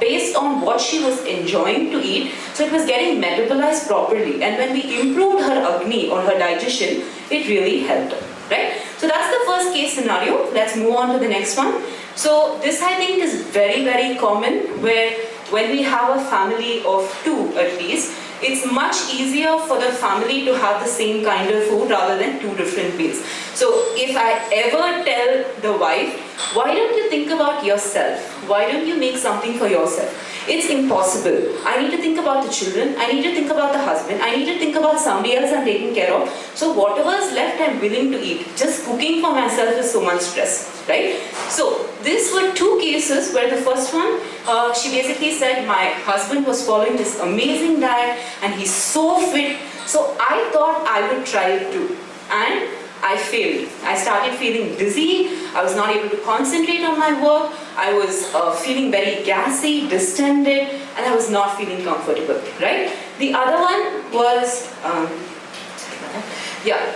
based on what she was enjoying to eat, so it was getting metabolized properly. And when we improved her Agni or her digestion, it really helped her, right? So that's the first case scenario. Let's move on to the next one. So this I think is very, very common, where when we have a family of 2 at least, it's much easier for the family to have the same kind of food rather than 2 different meals. So if I ever tell the wife, why don't you think about yourself? Why don't you make something for yourself? It's impossible. I need to think about the children. I need to think about the husband. I need to think about somebody else I'm taking care of. So whatever is left, I'm willing to eat. Just cooking for myself is so much stress, right? So these were 2 cases where the first one, she basically said, my husband was following this amazing diet and he's so fit. So I thought I would try it too. And I failed. I started feeling dizzy. I was not able to concentrate on my work. I was feeling very gassy, distended, and I was not feeling comfortable, right? The other one was,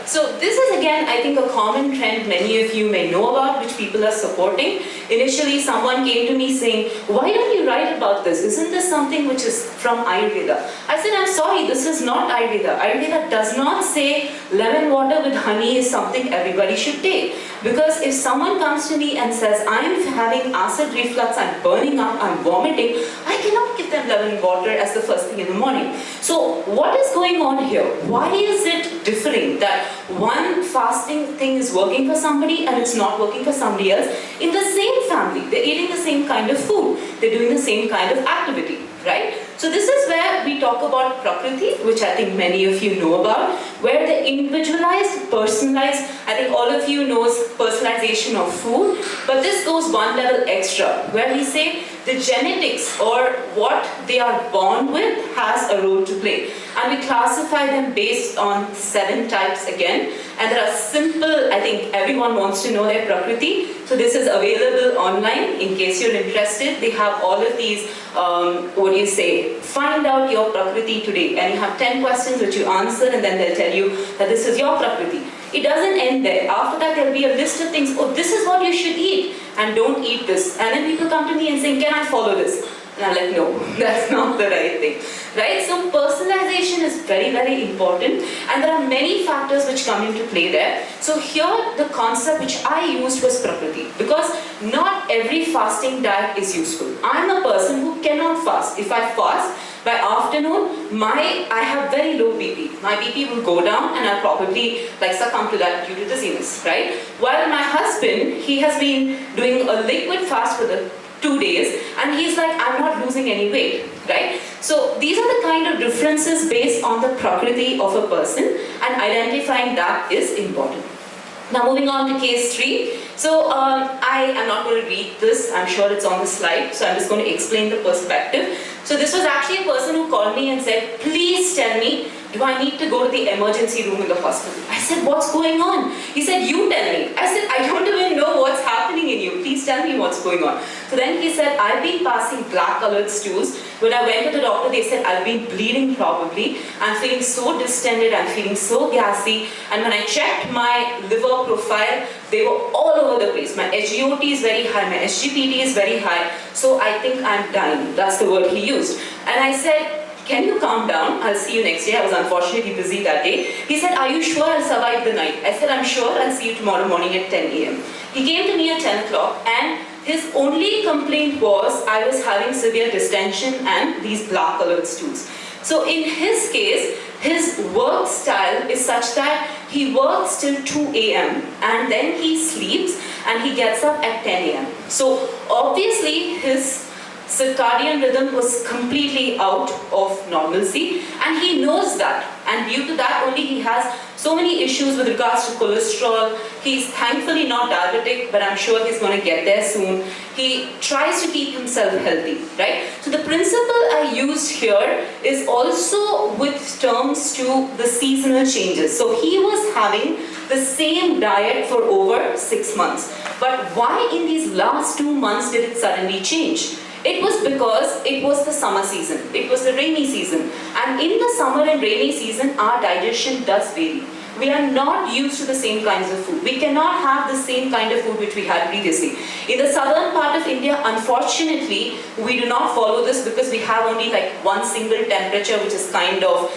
so this is again, I think, a common trend many of you may know about, which people are supporting. Initially, someone came to me saying, why don't you write about this? Isn't this something which is from Ayurveda? I said, I'm sorry, this is not Ayurveda. Ayurveda does not say lemon water with honey is something everybody should take. Because if someone comes to me and says, I'm having acid reflux, I'm burning up, I'm vomiting, I cannot give them lemon water as the first thing in the morning. So what is going on here? Why is it differing that one fasting thing is working for somebody and it's not working for somebody else? In the same family, they're eating the same kind of food, they're doing the same kind of activity, right? So this is where we talk about Prakriti, which I think many of you know about, where the individualized, personalized, I think all of you knows personalization of food, but this goes one level extra, where we say the genetics or what they are born with has a role to play. And we classify them based on 7 types again. And there are simple, I think everyone wants to know their Prakriti. So this is available online in case you're interested. They have all of these, find out your Prakriti today. And you have 10 questions which you answer, and then they'll tell you that this is your Prakriti. It doesn't end there. After that, there'll be a list of things. Oh, this is what you should eat, and don't eat this. And then people come to me and say, can I follow this? And I'm like, no, that's not the right thing, right? So personalization is very, very important, and there are many factors which come into play there. So here the concept which I used was Prakriti, because not every fasting diet is useful. I'm a person who cannot fast. If I fast, by afternoon, I have very low BP. My BP will go down and I'll probably succumb to that due to dizziness, right? While my husband, he has been doing a liquid fast for the 2 days, and he's like, I'm not losing any weight, right? So these are the kind of differences based on the Prakriti of a person, and identifying that is important. Now moving on to case 3. So I am not going to read this, I'm sure it's on the slide, so I'm just going to explain the perspective. So this was actually a person who called me and said, please tell me, do I need to go to the emergency room in the hospital? I said, what's going on? He said, you tell me. I said, I don't even know what's happening in you. Please tell me what's going on. So then he said, I've been passing black colored stools. When I went to the doctor, they said, I've been bleeding probably. I'm feeling so distended, I'm feeling so gassy. And when I checked my liver profile, they were all over the place. My SGOT is very high, my SGPT is very high. So I think I'm dying. That's the word he used. And I said, can you calm down? I'll see you next day. I was unfortunately busy that day. He said, are you sure I'll survive the night? I said, I'm sure. I'll see you tomorrow morning at 10 a.m. He came to me at 10 o'clock, and his only complaint was I was having severe distension and these black colored stools. So in his case, his work style is such that he works till 2 a.m. and then he sleeps and he gets up at 10 a.m. So obviously his circadian rhythm was completely out of normalcy, and he knows that, and due to that only he has so many issues with regards to cholesterol. He's thankfully not diabetic, but I'm sure he's going to get there soon. He tries to keep himself healthy, right? So the principle I used here is also with terms to the seasonal changes. So he was having the same diet for over 6 months, but why in these last 2 months did it suddenly change? It was because it was the summer season, it was the rainy season, and in the summer and rainy season our digestion does vary. We are not used to the same kinds of food. We cannot have the same kind of food which we had previously. In the southern part of India, unfortunately, we do not follow this because we have only one single temperature which is kind of,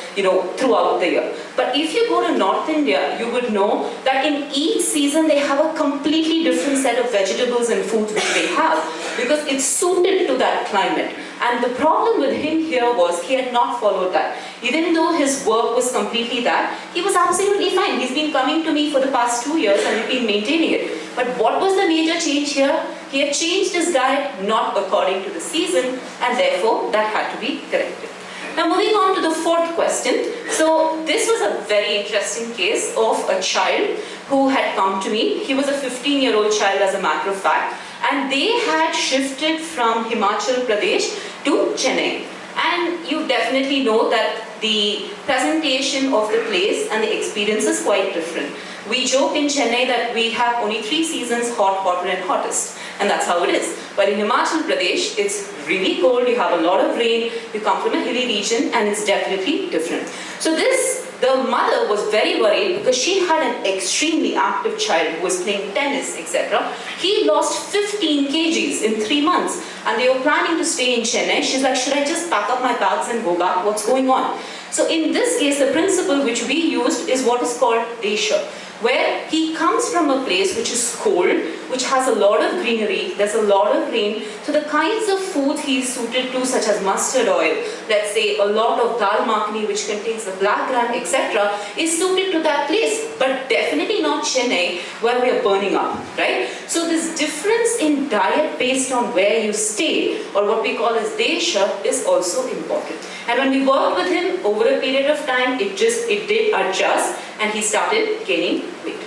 throughout the year. But if you go to North India, you would know that in each season they have a completely different set of vegetables and foods which they have, because it's suited to that climate. And the problem with him here was he had not followed that. Even though his work was completely that, he was absolutely fine. He's been coming to me for the past 2 years and we've been maintaining it. But what was the major change here? He had changed his diet not according to the season, and therefore that had to be corrected. Now moving on to the 4th question. So this was a very interesting case of a child who had come to me. He was a 15-year-old child, as a matter of fact, and they had shifted from Himachal Pradesh to Chennai. And you definitely know that the presentation of the place and the experience is quite different. We joke in Chennai that we have only 3 seasons, hot, hotter and hottest. And that's how it is. But in Himachal Pradesh, it's really cold, you have a lot of rain, you come from a hilly region, and it's definitely different. So the mother was very worried because she had an extremely active child who was playing tennis, etc. He lost 15 kgs in 3 months, and they were planning to stay in Chennai. She's like, should I just pack up my bags and go back? What's going on? So in this case, the principle which we used is what is called Desha, where he comes from a place which is cold, which has a lot of greenery, there's a lot of rain, so the kinds of foods he is suited to, such as mustard oil, let's say a lot of dal makhani which contains the black gram, etc., is suited to that place, but definitely not Chennai where we are burning up, right? So this difference in diet based on where you stay, or what we call as Desha, is also important. And when we worked with him over a period of time, it did adjust and he started gaining weight.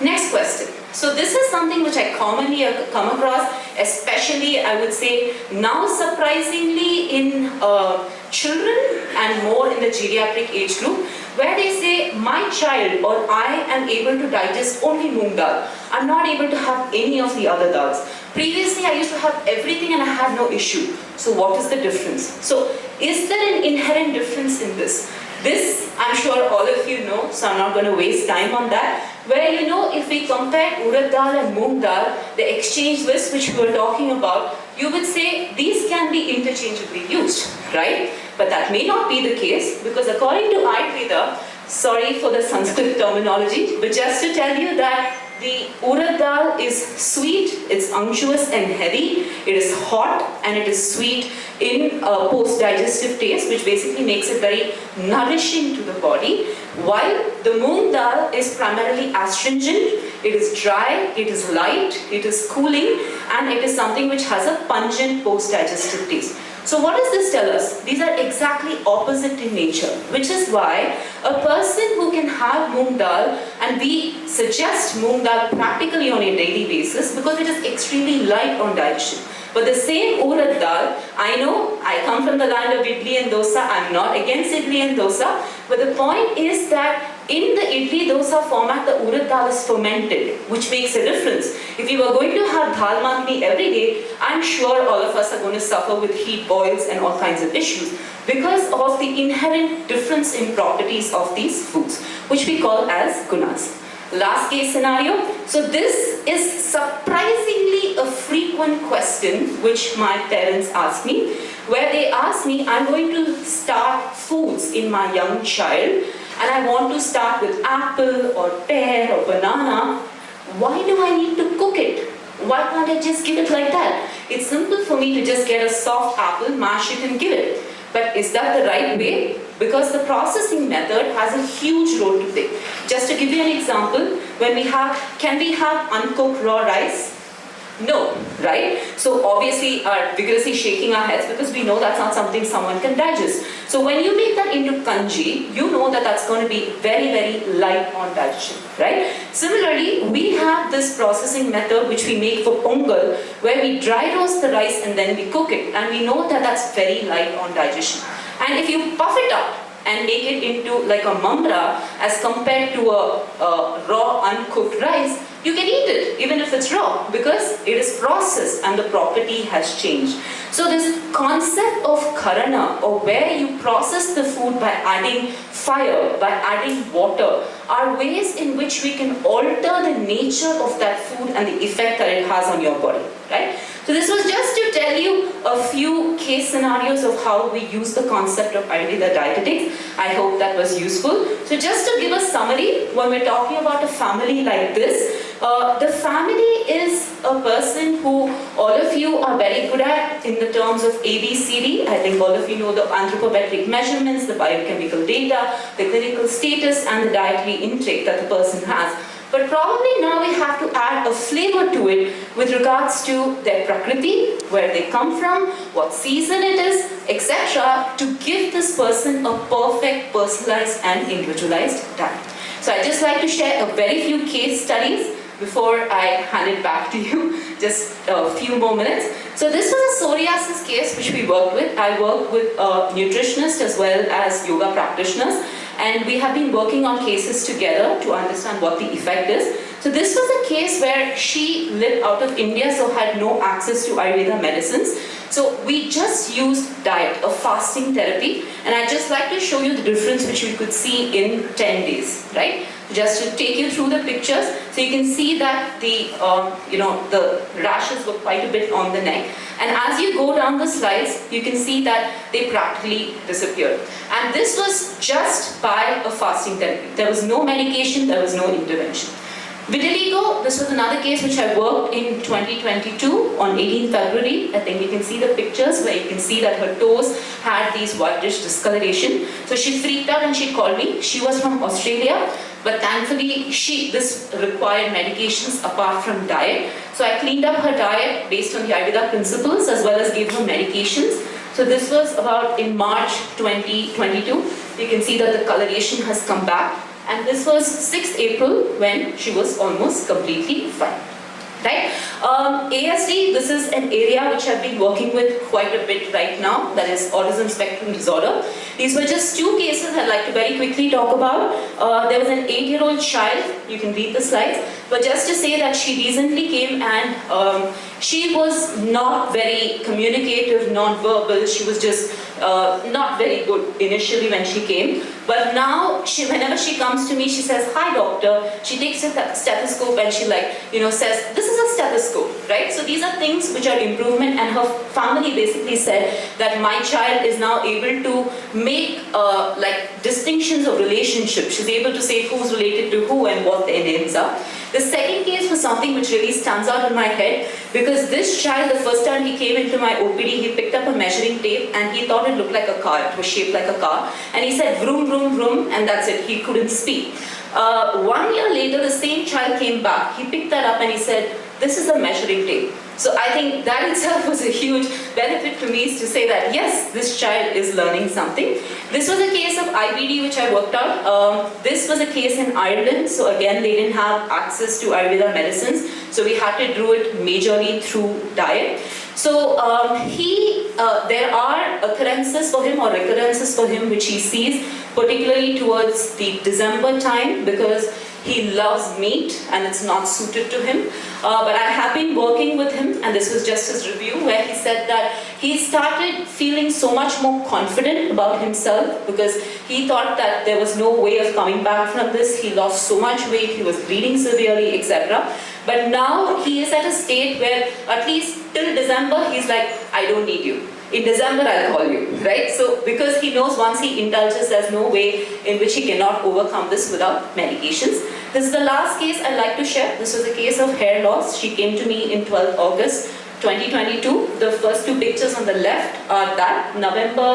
Next question. So this is something which I commonly come across, especially I would say now surprisingly in children and more in the geriatric age group, where they say my child or I am able to digest only moong dal. I'm not able to have any of the other dals. Previously I used to have everything and I had no issue. So what is the difference? So is there an inherent difference in this? This, I'm sure all of you know, so I'm not going to waste time on that. Where, you know, if we compare urad dal and moong dal, the exchange list which we were talking about, you would say these can be interchangeably used, right? But that may not be the case, because according to Ayurveda, sorry for the Sanskrit terminology, but just to tell you that the urad dal is sweet, it's unctuous and heavy, it is hot and it is sweet in a post-digestive taste, which basically makes it very nourishing to the body, while the moong dal is primarily astringent, it is dry, it is light, it is cooling, and it is something which has a pungent post-digestive taste. So what does this tell us? These are exactly opposite in nature, which is why a person who can have moong dal, and we suggest moong dal practically on a daily basis because it is extremely light on digestion. But the same urad dal, I know I come from the land of idli and dosa, I'm not against idli and dosa, but the point is that in the idli dosa format, the urad dal is fermented, which makes a difference. If you are going to have dal makhani every day, I'm sure all of us are going to suffer with heat boils and all kinds of issues because of the inherent difference in properties of these foods, which we call as gunas. Last case scenario. So this is surprisingly a frequent question which my parents ask me, where they ask me, I'm going to start foods in my young child and I want to start with apple or pear or banana. Why do I need to cook it? Why can't I just give it like that? It's simple for me to just get a soft apple, mash it and give it. But is that the right way? Because the processing method has a huge role to play. Just to give you an example, can we have uncooked raw rice? No, right? So obviously are vigorously shaking our heads because we know that's not something someone can digest. So when you make that into kanji, you know that that's going to be very, very light on digestion, right? Similarly, we have this processing method which we make for pongal, where we dry roast the rice and then we cook it. And we know that that's very light on digestion. And if you puff it up and make it into like a mamra as compared to a raw uncooked rice, you can eat it even if it's raw because it is processed and the property has changed. So this concept of karana, or where you process the food by adding fire, by adding water, are ways in which we can alter the nature of that food and the effect that it has on your body, right? So this was just to tell you a few case scenarios of how we use the concept of Ayurveda dietetics. I hope that was useful. So just to give a summary, when we're talking about a family like this, the family is a person who all of you are very good at in the terms of ABCD. I think all of you know the anthropometric measurements, the biochemical data, the clinical status, and the dietary intake that the person has. But probably now we have to add a flavor to it with regards to their prakriti, where they come from, what season it is, etc., to give this person a perfect, personalized and individualized diet. So I'd just like to share a very few case studies before I hand it back to you, just a few more minutes. So this was a psoriasis case which we worked with. I work with nutritionists as well as yoga practitioners, and we have been working on cases together to understand what the effect is. So this was a case where she lived out of India, so had no access to Ayurveda medicines. So we just used diet, a fasting therapy, and I'd just like to show you the difference which you could see in 10 days, right? Just to take you through the pictures, so you can see that the rashes were quite a bit on the neck, and as you go down the slides, you can see that they practically disappeared. And this was just by a fasting therapy. There was no medication, there was no intervention. Vitiligo, this was another case which I worked in 2022 on 18th February. I think you can see the pictures where you can see that her toes had these whitish discoloration. So she freaked out and she called me. She was from Australia, but thankfully this required medications apart from diet. So I cleaned up her diet based on the Ayurveda principles as well as gave her medications. So this was about in March 2022. You can see that the coloration has come back. And this was 6th April when she was almost completely fine. Right? ASD, this is an area which I've been working with quite a bit right now, that is autism spectrum disorder. These were just two cases I'd like to very quickly talk about. There was an 8-year-old child, you can read the slides, but just to say that she recently came and she was not very communicative, non-verbal, she was just not very good initially when she came, but now whenever she comes to me, she says, "Hi doctor." She takes a stethoscope and she says, "This is a stethoscope," right? So these are things which are improvement, and her family basically said that my child is now able to make distinctions of relationships. She's able to say who's related to who and what their names are. The second case was something which really stands out in my head, because this child, the first time he came into my OPD, he picked up a measuring tape and he thought it looked like a car. It was shaped like a car. And he said, "Vroom, vroom, vroom," and that's it. He couldn't speak. 1 year later, the same child came back. He picked that up and he said, "This is a measuring tape." So I think that itself was a huge benefit to me, is to say that yes, this child is learning something. This was a case of IBD which I worked out. This was a case in Ireland. So again, they didn't have access to Ayurveda medicines. So we had to do it majorly through diet. So there are occurrences for him or recurrences for him which he sees, particularly towards the December time, because he loves meat and it's not suited to him. But I have been working with him, and this was just his review, where he said that he started feeling so much more confident about himself, because he thought that there was no way of coming back from this. He lost so much weight, he was bleeding severely, etc. But now he is at a state where at least till December, he's like, "I don't need you. In December, I'll call you," right? So because he knows once he indulges, there's no way in which he cannot overcome this without medications. This is the last case I'd like to share. This was a case of hair loss. She came to me in 12th August 2022. The first two pictures on the left are that. November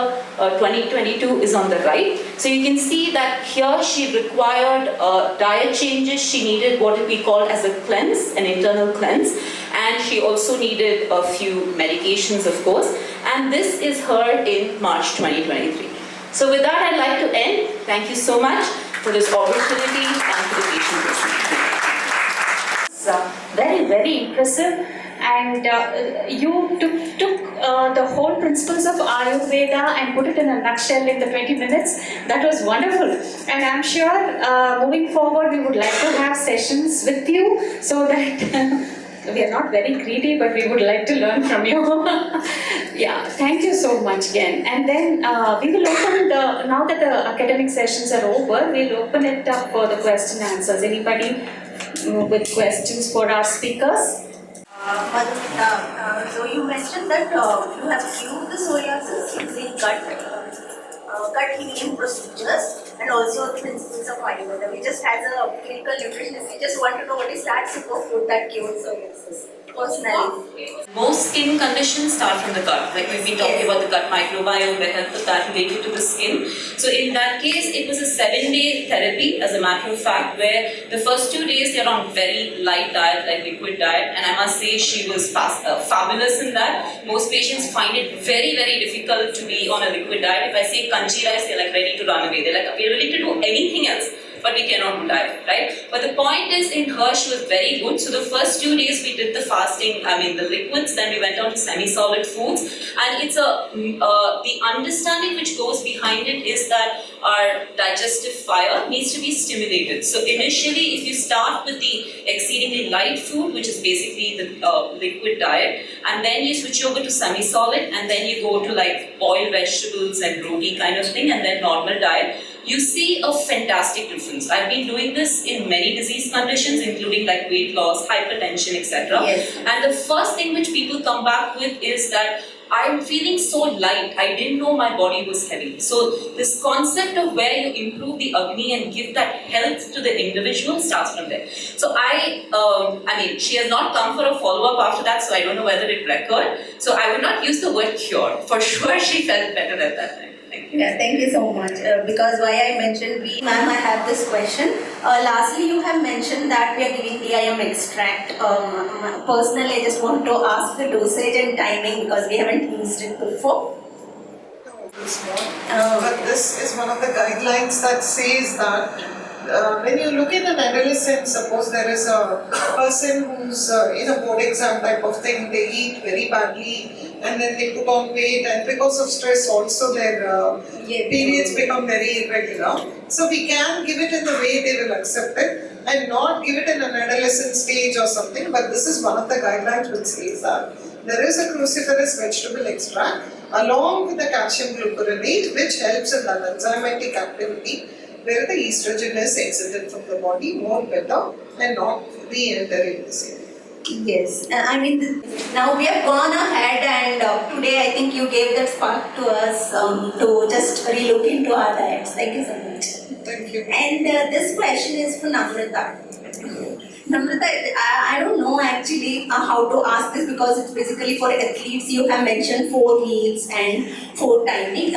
2022 is on the right. So you can see that here she required diet changes. She needed what we call as a cleanse, an internal cleanse. And she also needed a few medications, of course. And this is her in March 2023. So with that, I'd like to end. Thank you so much for this opportunity and for the patient listening. It's very, very impressive. And you took the whole principles of Ayurveda and put it in a nutshell in the 20 minutes. That was wonderful. And I'm sure moving forward, we would like to have sessions with you, so that we are not very greedy, but we would like to learn from you. Yeah, thank you so much again. And then we will open now that the academic sessions are over, we'll open it up for the question and answers. Anybody with questions for our speakers? Madhumita, so you mentioned that you have cured the psoriasis using gut healing procedures and also the principles of Ayurveda. We just had a clinical nutritionist. We just want to know what is that superfood that cures psoriasis personally. Most skin conditions start from the gut. Like we've been talking about the gut microbiome, the health of that related to the skin. So in that case, it was a 7-day therapy, as a matter of fact, where the first 2 days they're on very light diet, like liquid diet, and I must say she was fabulous in that. Most patients find it very, very difficult to be on a liquid diet. If I say kanchi rice, they're like ready to run away. They're like, we're ready to do anything else, but we cannot do diet, right? But the point is, in her, she was very good. So the first 2 days we did the fasting, the liquids, then we went on to semi-solid foods. And it's the understanding which goes behind it is that our digestive fire needs to be stimulated. So initially, if you start with the exceedingly light food, which is basically the liquid diet, and then you switch over to semi-solid, and then you go to like boiled vegetables and roti kind of thing, and then normal diet, you see a fantastic difference. I've been doing this in many disease conditions, including like weight loss, hypertension, etc. Yes. And the first thing which people come back with is that I'm feeling so light, I didn't know my body was heavy. So this concept of where you improve the Agni and give that health to the individual starts from there. So she has not come for a follow-up after that, so I don't know whether it recurred. So I would not use the word cure. For sure she felt better at that time. Thank you. Yeah, thank you so much. Because why I mentioned ma'am, I have this question. Lastly, you have mentioned that we are giving DIM extract. Personally, I just want to ask the dosage and timing because we haven't used it before. It's not. But this is one of the guidelines that says that when you look at an adolescent, suppose there is a person who's in a board exam type of thing, they eat very badly and then they put on weight, and because of stress also their periods become very irregular. So we can give it in the way they will accept it and not give it in an adolescent stage or something, but this is one of the guidelines which says that there is a cruciferous vegetable extract along with the calcium glucuronate, which helps in the enzymatic activity, where the estrogen is exited from the body more better and not re-entering the same. Yes, I mean, now we have gone ahead and today I think you gave that spark to us to just relook into our diets. Thank you so much. Thank you. And this question is for Namrata. Namrata, I don't know actually how to ask this because it's basically for athletes. You have mentioned 4 meals and 4 timing.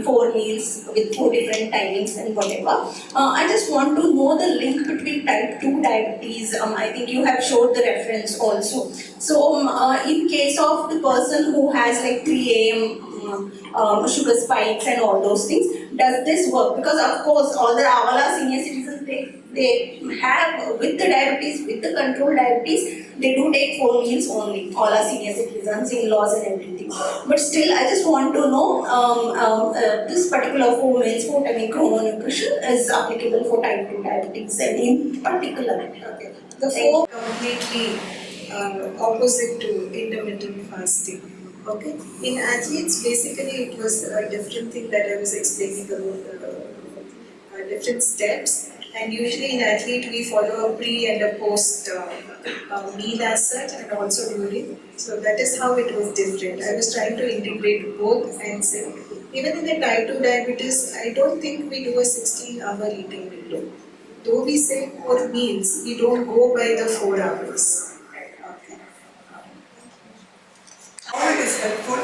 4 meals with 4 different timings and whatever. I just want to know the link between type 2 diabetes. I think you have showed the reference also. So, in case of the person who has like 3 a.m. Sugar spikes and all those things, does this work? Because of course, all our senior citizens they have with the diabetes, with the controlled diabetes, they do take 4 meals only. All our senior citizens, in-laws and everything. But still, I just want to know this particular 4 meals, 4 timing chrononutrition is applicable for type 2 diabetes and in particular. Okay. The 4 completely opposite to intermittent fasting. Okay. In athletes, basically, it was a different thing that I was explaining about different steps. And usually in athlete, we follow a pre and a post meal as such, and also during. So that is how it was different. I was trying to integrate both and say, even in the type 2 diabetes, I don't think we do a 16-hour eating window. Though we say 4 meals, we don't go by the 4 hours. How it is helpful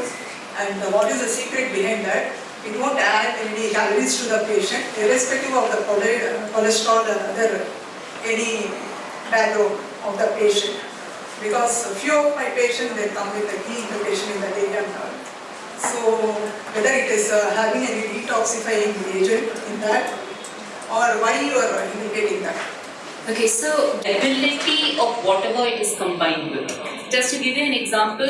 and what is the secret behind that? It won't add any calories to the patient, irrespective of the cholesterol and other any background of the patient. Because a few of my patients, they come with a key indication in the day and all. So whether it is having any detoxifying agent in that, or why you are indicating that? Okay, so ability of whatever it is combined with. Just to give you an example,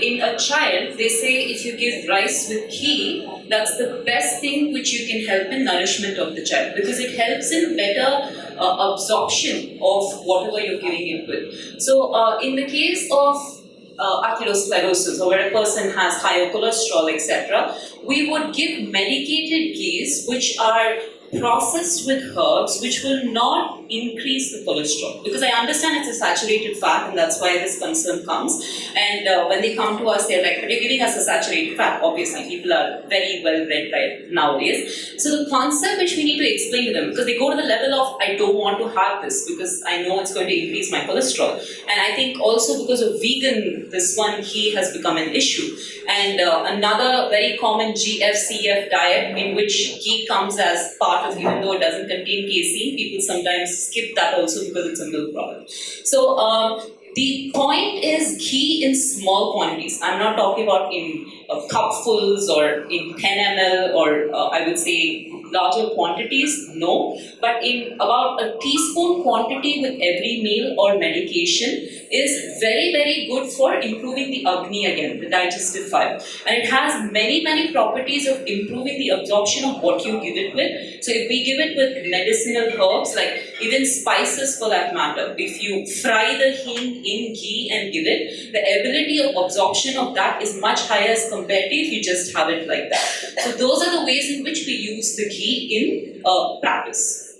in a child, they say if you give rice with ghee, that's the best thing which you can help in nourishment of the child because it helps in better absorption of whatever you're giving it with. So in the case of atherosclerosis, or where a person has higher cholesterol, etc., we would give medicated ghees which are processed with herbs which will not increase the cholesterol, because I understand it's a saturated fat and that's why this concern comes. And when they come to us, they're like, but you're giving us a saturated fat. Obviously people are very well read right nowadays. So the concept which we need to explain to them, because they go to the level of I don't want to have this because I know it's going to increase my cholesterol, and I think also because of vegan, this one ghee has become an issue. And another very common GFCF diet in which ghee comes as part of, even though it doesn't contain casein, people sometimes skip that also because it's a milk product. So the point is ghee in small quantities. I'm not talking about in cupfuls or in 10 ml or I would say larger quantities, no. But in about a teaspoon quantity with every meal or medication is very, very good for improving the Agni again, the digestive file. And it has many, many properties of improving the absorption of what you give it with. So if we give it with medicinal herbs, like even spices for that matter, if you fry the hing in ghee and give it, the ability of absorption of that is much higher as compared to if you just have it like that. So those are the ways in which we use the ghee in practice.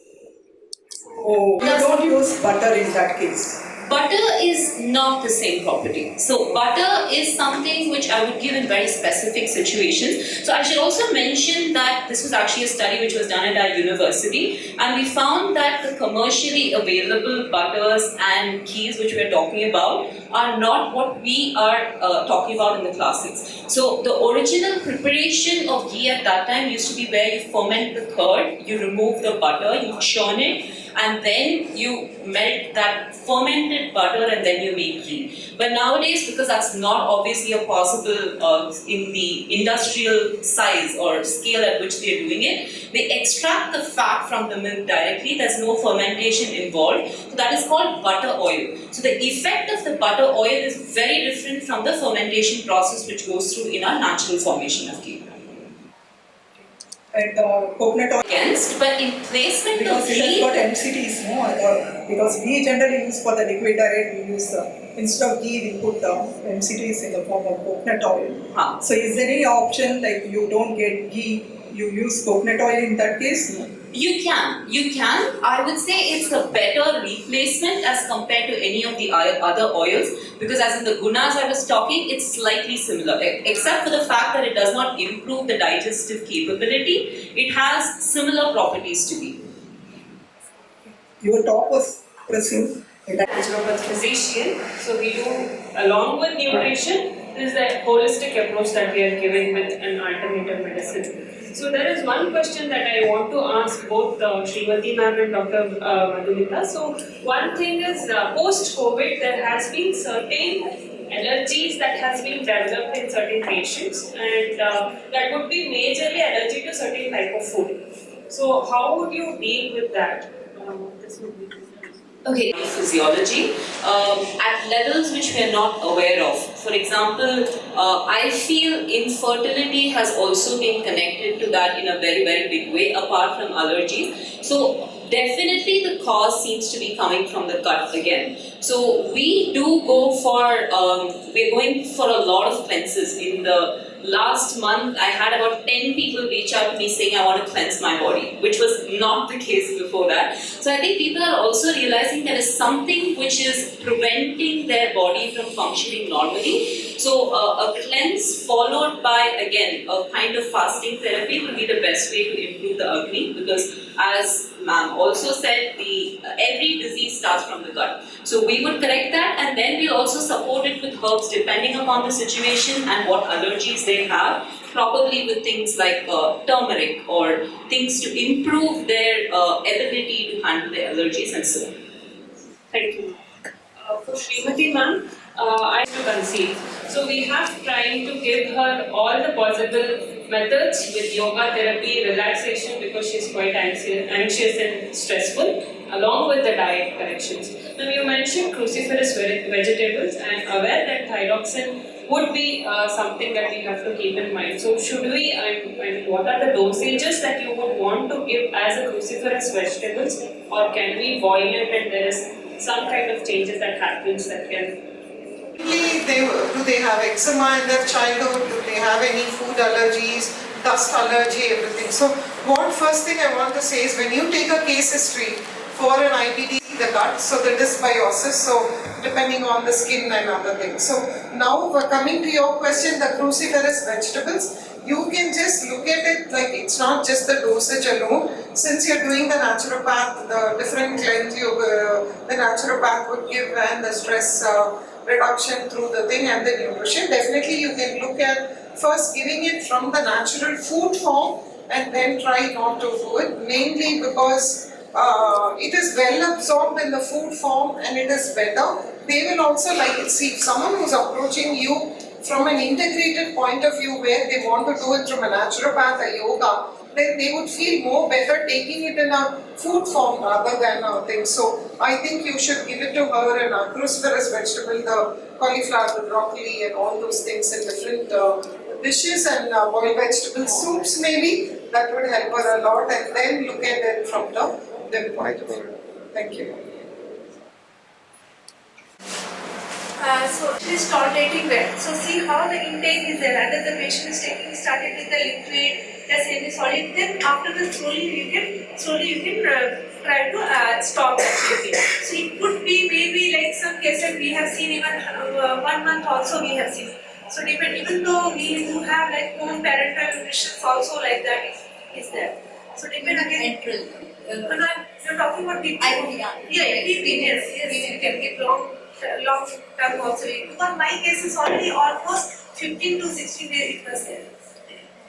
Oh, you don't use butter in that case. Butter is not the same property. So butter is something which I would give in very specific situations. So I should also mention that this was actually a study which was done at our university, and we found that the commercially available butters and ghees which we are talking about are not what we are talking about in the classics. So the original preparation of ghee at that time used to be where you ferment the curd, you remove the butter, you churn it, and then you melt that fermented butter and then you make ghee. But nowadays, because that's not obviously a possible in the industrial size or scale at which they're doing it, they extract the fat from the milk directly. There's no fermentation involved. So that is called butter oil. So the effect of the butter oil is very different from the fermentation process which goes through in our natural formation of ghee. And coconut oil against, but in placement because of it has ghee, got MCTs, no? Because we generally use for the liquid diet, we use instead of ghee we put MCTs in the form of coconut oil. So is there any option like you don't get ghee, you use coconut oil in that case? You can. I would say it's a better replacement as compared to any of the other oils, because as in the gunas I was talking, it's slightly similar, except for the fact that it does not improve the digestive capability. It has similar properties to ghee. Your talk was impressive. Naturopath physician, so we do along with nutrition. This is the holistic approach that we are giving with an alternative medicine. So there is one question that I want to ask both Srimati ma'am and Dr. Madhumita. So one thing is post-COVID there has been certain allergies that has been developed in certain patients, and that would be majorly allergy to certain type of food. So how would you deal with that? This would be Okay, physiology at levels which we are not aware of. For example, I feel infertility has also been connected to that in a very, very big way, apart from allergies. So definitely the cause seems to be coming from the gut again. So we do go for, we're going for a lot of cleanses. In the last month, I had about 10 people reach out to me saying, I want to cleanse my body, which was not the case before that. So I think people are also realizing there is something which is preventing their body from functioning normally. So a cleanse followed by, again, a kind of fasting therapy will be the best way to improve the Agni, because as ma'am also said, every disease starts from the gut. So we would correct that, and then we'll also support it with herbs depending upon the situation and what allergies they have, probably with things like turmeric or things to improve their ability to handle their allergies and so on. Thank you. For Srimati ma'am, I to conceive. So we have tried to give her all the possible methods with yoga therapy, relaxation, because she's quite anxious and stressful, along with the diet corrections. Now you mentioned cruciferous vegetables. I am aware that thyroxine would be something that we have to keep in mind. So should we, what are the dosages that you would want to give as a cruciferous vegetables, or can we boil it and there is some kind of changes that happens that can... Do they have eczema in their childhood? Do they have any food allergies, dust allergy, everything? So what first thing I want to say is, when you take a case history for an IBD, the gut, so the dysbiosis, so depending on the skin and other things. So now coming to your question, the cruciferous vegetables, you can just look at it like it's not just the dosage alone. Since you're doing the naturopath, the different cleanse the naturopath would give, and the stress reduction through the thing and the nutrition, definitely you can look at first giving it from the natural food form and then try not to do it, mainly because it is well absorbed in the food form and it is better. They will also like it. See, if someone who's approaching you from an integrated point of view where they want to do it from a naturopath or yoga, then they would feel more better taking it in a food form rather than a thing. So I think you should give it to her in a cruciferous vegetable, the cauliflower, the broccoli and all those things in different dishes, and boiled vegetable soups maybe. That would help her a lot, and then look at it from the point of view. Thank you. So it is tolerating well. So see how the intake is there. Under the patient is taking, started with the liquid, the semi-solid. Then after the slowly you can try to stop that liquid. So it could be maybe like some cases we have seen even 1 month also we have seen. So even though we do have like home parental nutrition also like that is there. So depend again. You're talking about people. Yes, you can give long term also, because my case is already almost 15 to 16 days it was there.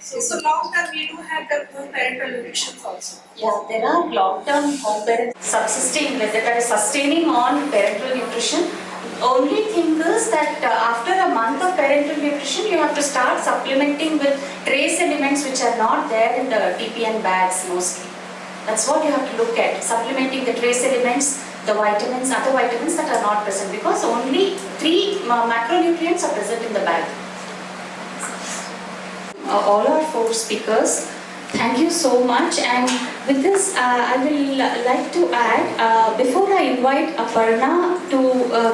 So long term we do have the home parental nutrition also. Yeah, there are long term home parent sustaining on parental nutrition. Only thing is that after a month of parental nutrition, you have to start supplementing with trace elements which are not there in the TPN bags mostly. That's what you have to look at, supplementing the trace elements, the vitamins, other vitamins that are not present, because only 3 macronutrients are present in the bag. All our 4 speakers Thank you so much. And with this, I will like to add, before I invite Aparna to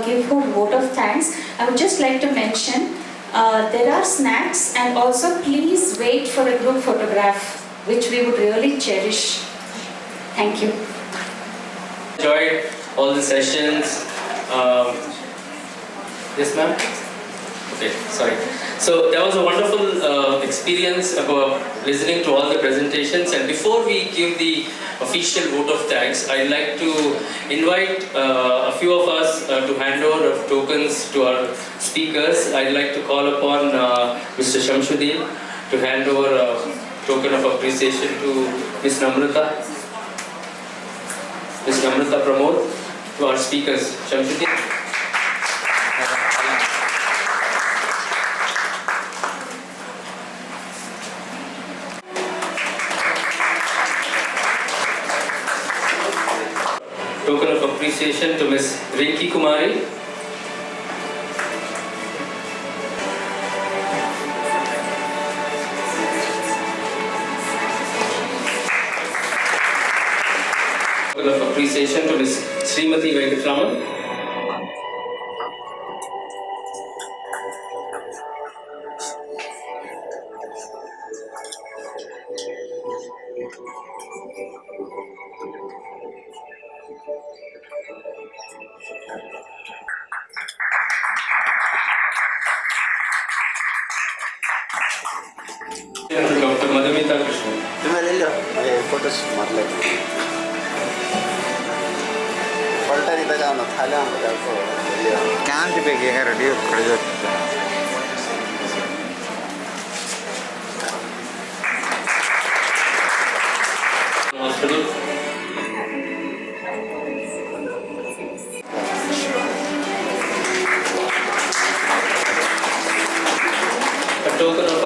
give her vote of thanks, I would just like to mention there are snacks, and also please wait for a group photograph, which we would really cherish. Thank you. Enjoyed all the sessions. Yes, ma'am? Okay, sorry. So that was a wonderful experience about listening to all the presentations, and before we give the official vote of thanks, I'd like to invite a few of us to hand over tokens to our speakers. I'd like to call upon Mr. Shamsuddin to hand over a token of appreciation to Ms. Namrata. Ms. Namrata Pramod, to our speakers. Shamsuddin. Token of appreciation to Ms. Rinki Kumari. Token of appreciation to Ms. Srimati Venkatraman. Dr. Madhumita Krishnan. Photos मतलब पलटा न थाले क्यान्ति ಬೇಕು ಈಗ ready ಕಳಿದ Hospital. A token of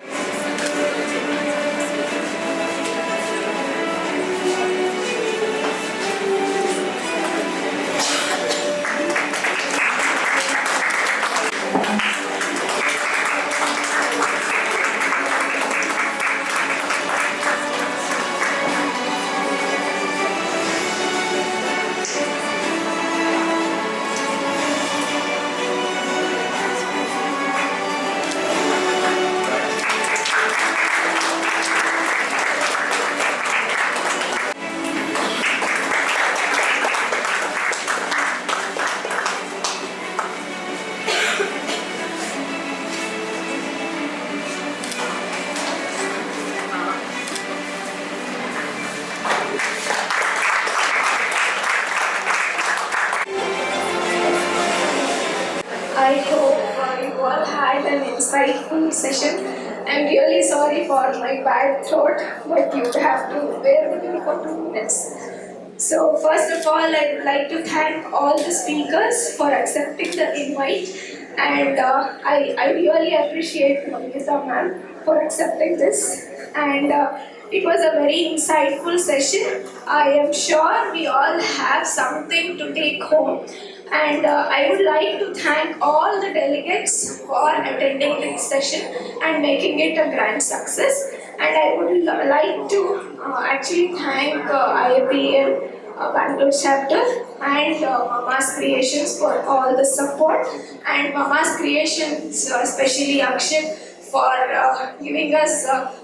I hope you all had an insightful session. I'm really sorry for my bad throat, but you have to bear with me for 2 minutes. So first of all, I would like to thank all the speakers for accepting the invite, and I really appreciate Mamita ma'am for accepting this. And it was a very insightful session. I am sure we all have something to take home. And I would like to thank all the delegates for attending this session and making it a grand success. And I would like to actually thank IAPL Bangalore Chapter and Mama's Creations for all the support, and Mama's Creations, especially Akshay, for giving us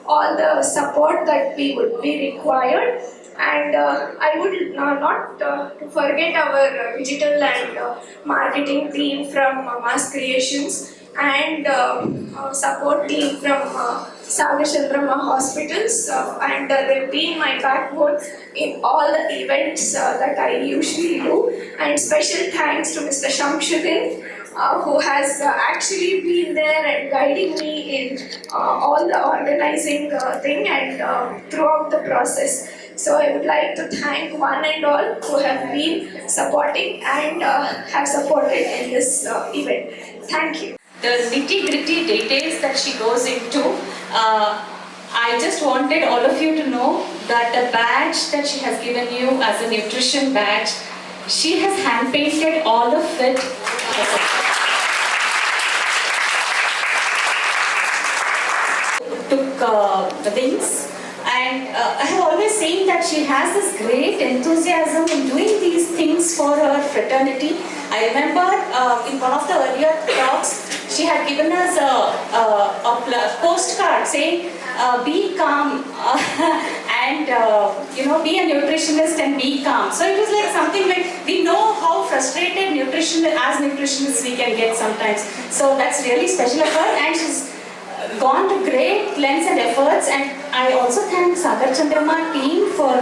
all the support that we would be required. And I would not forget our digital and marketing team from Mass Creations and support team from Sagar Chandramma Hospitals, and they've been my backbone in all the events that I usually do. And special thanks to Mr. Shamsuddin, who has actually been there and guiding me in all the organizing thing and throughout the process. So I would like to thank one and all who have been supporting and have supported in this event. Thank you. The nitty-gritty details that she goes into, I just wanted all of you to know that the badge that she has given you as a nutrition badge, she has hand-painted all of it. Took the wings And I have always seen that she has this great enthusiasm in doing these things for her fraternity. I remember in one of the earlier talks, she had given us a postcard saying, be calm and be a nutritionist and be calm. So it was like something like, we know how frustrated as nutritionists we can get sometimes. So that's really special of her, and she's gone to great lengths and efforts, and I also thank Sagar Chandramma team for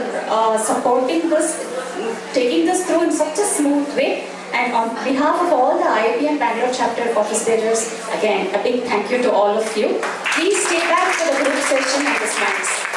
supporting this, taking this through in such a smooth way. And on behalf of all the IIT and Bangalore Chapter office bearers, again, a big thank you to all of you. Please stay back for the group session and the snacks.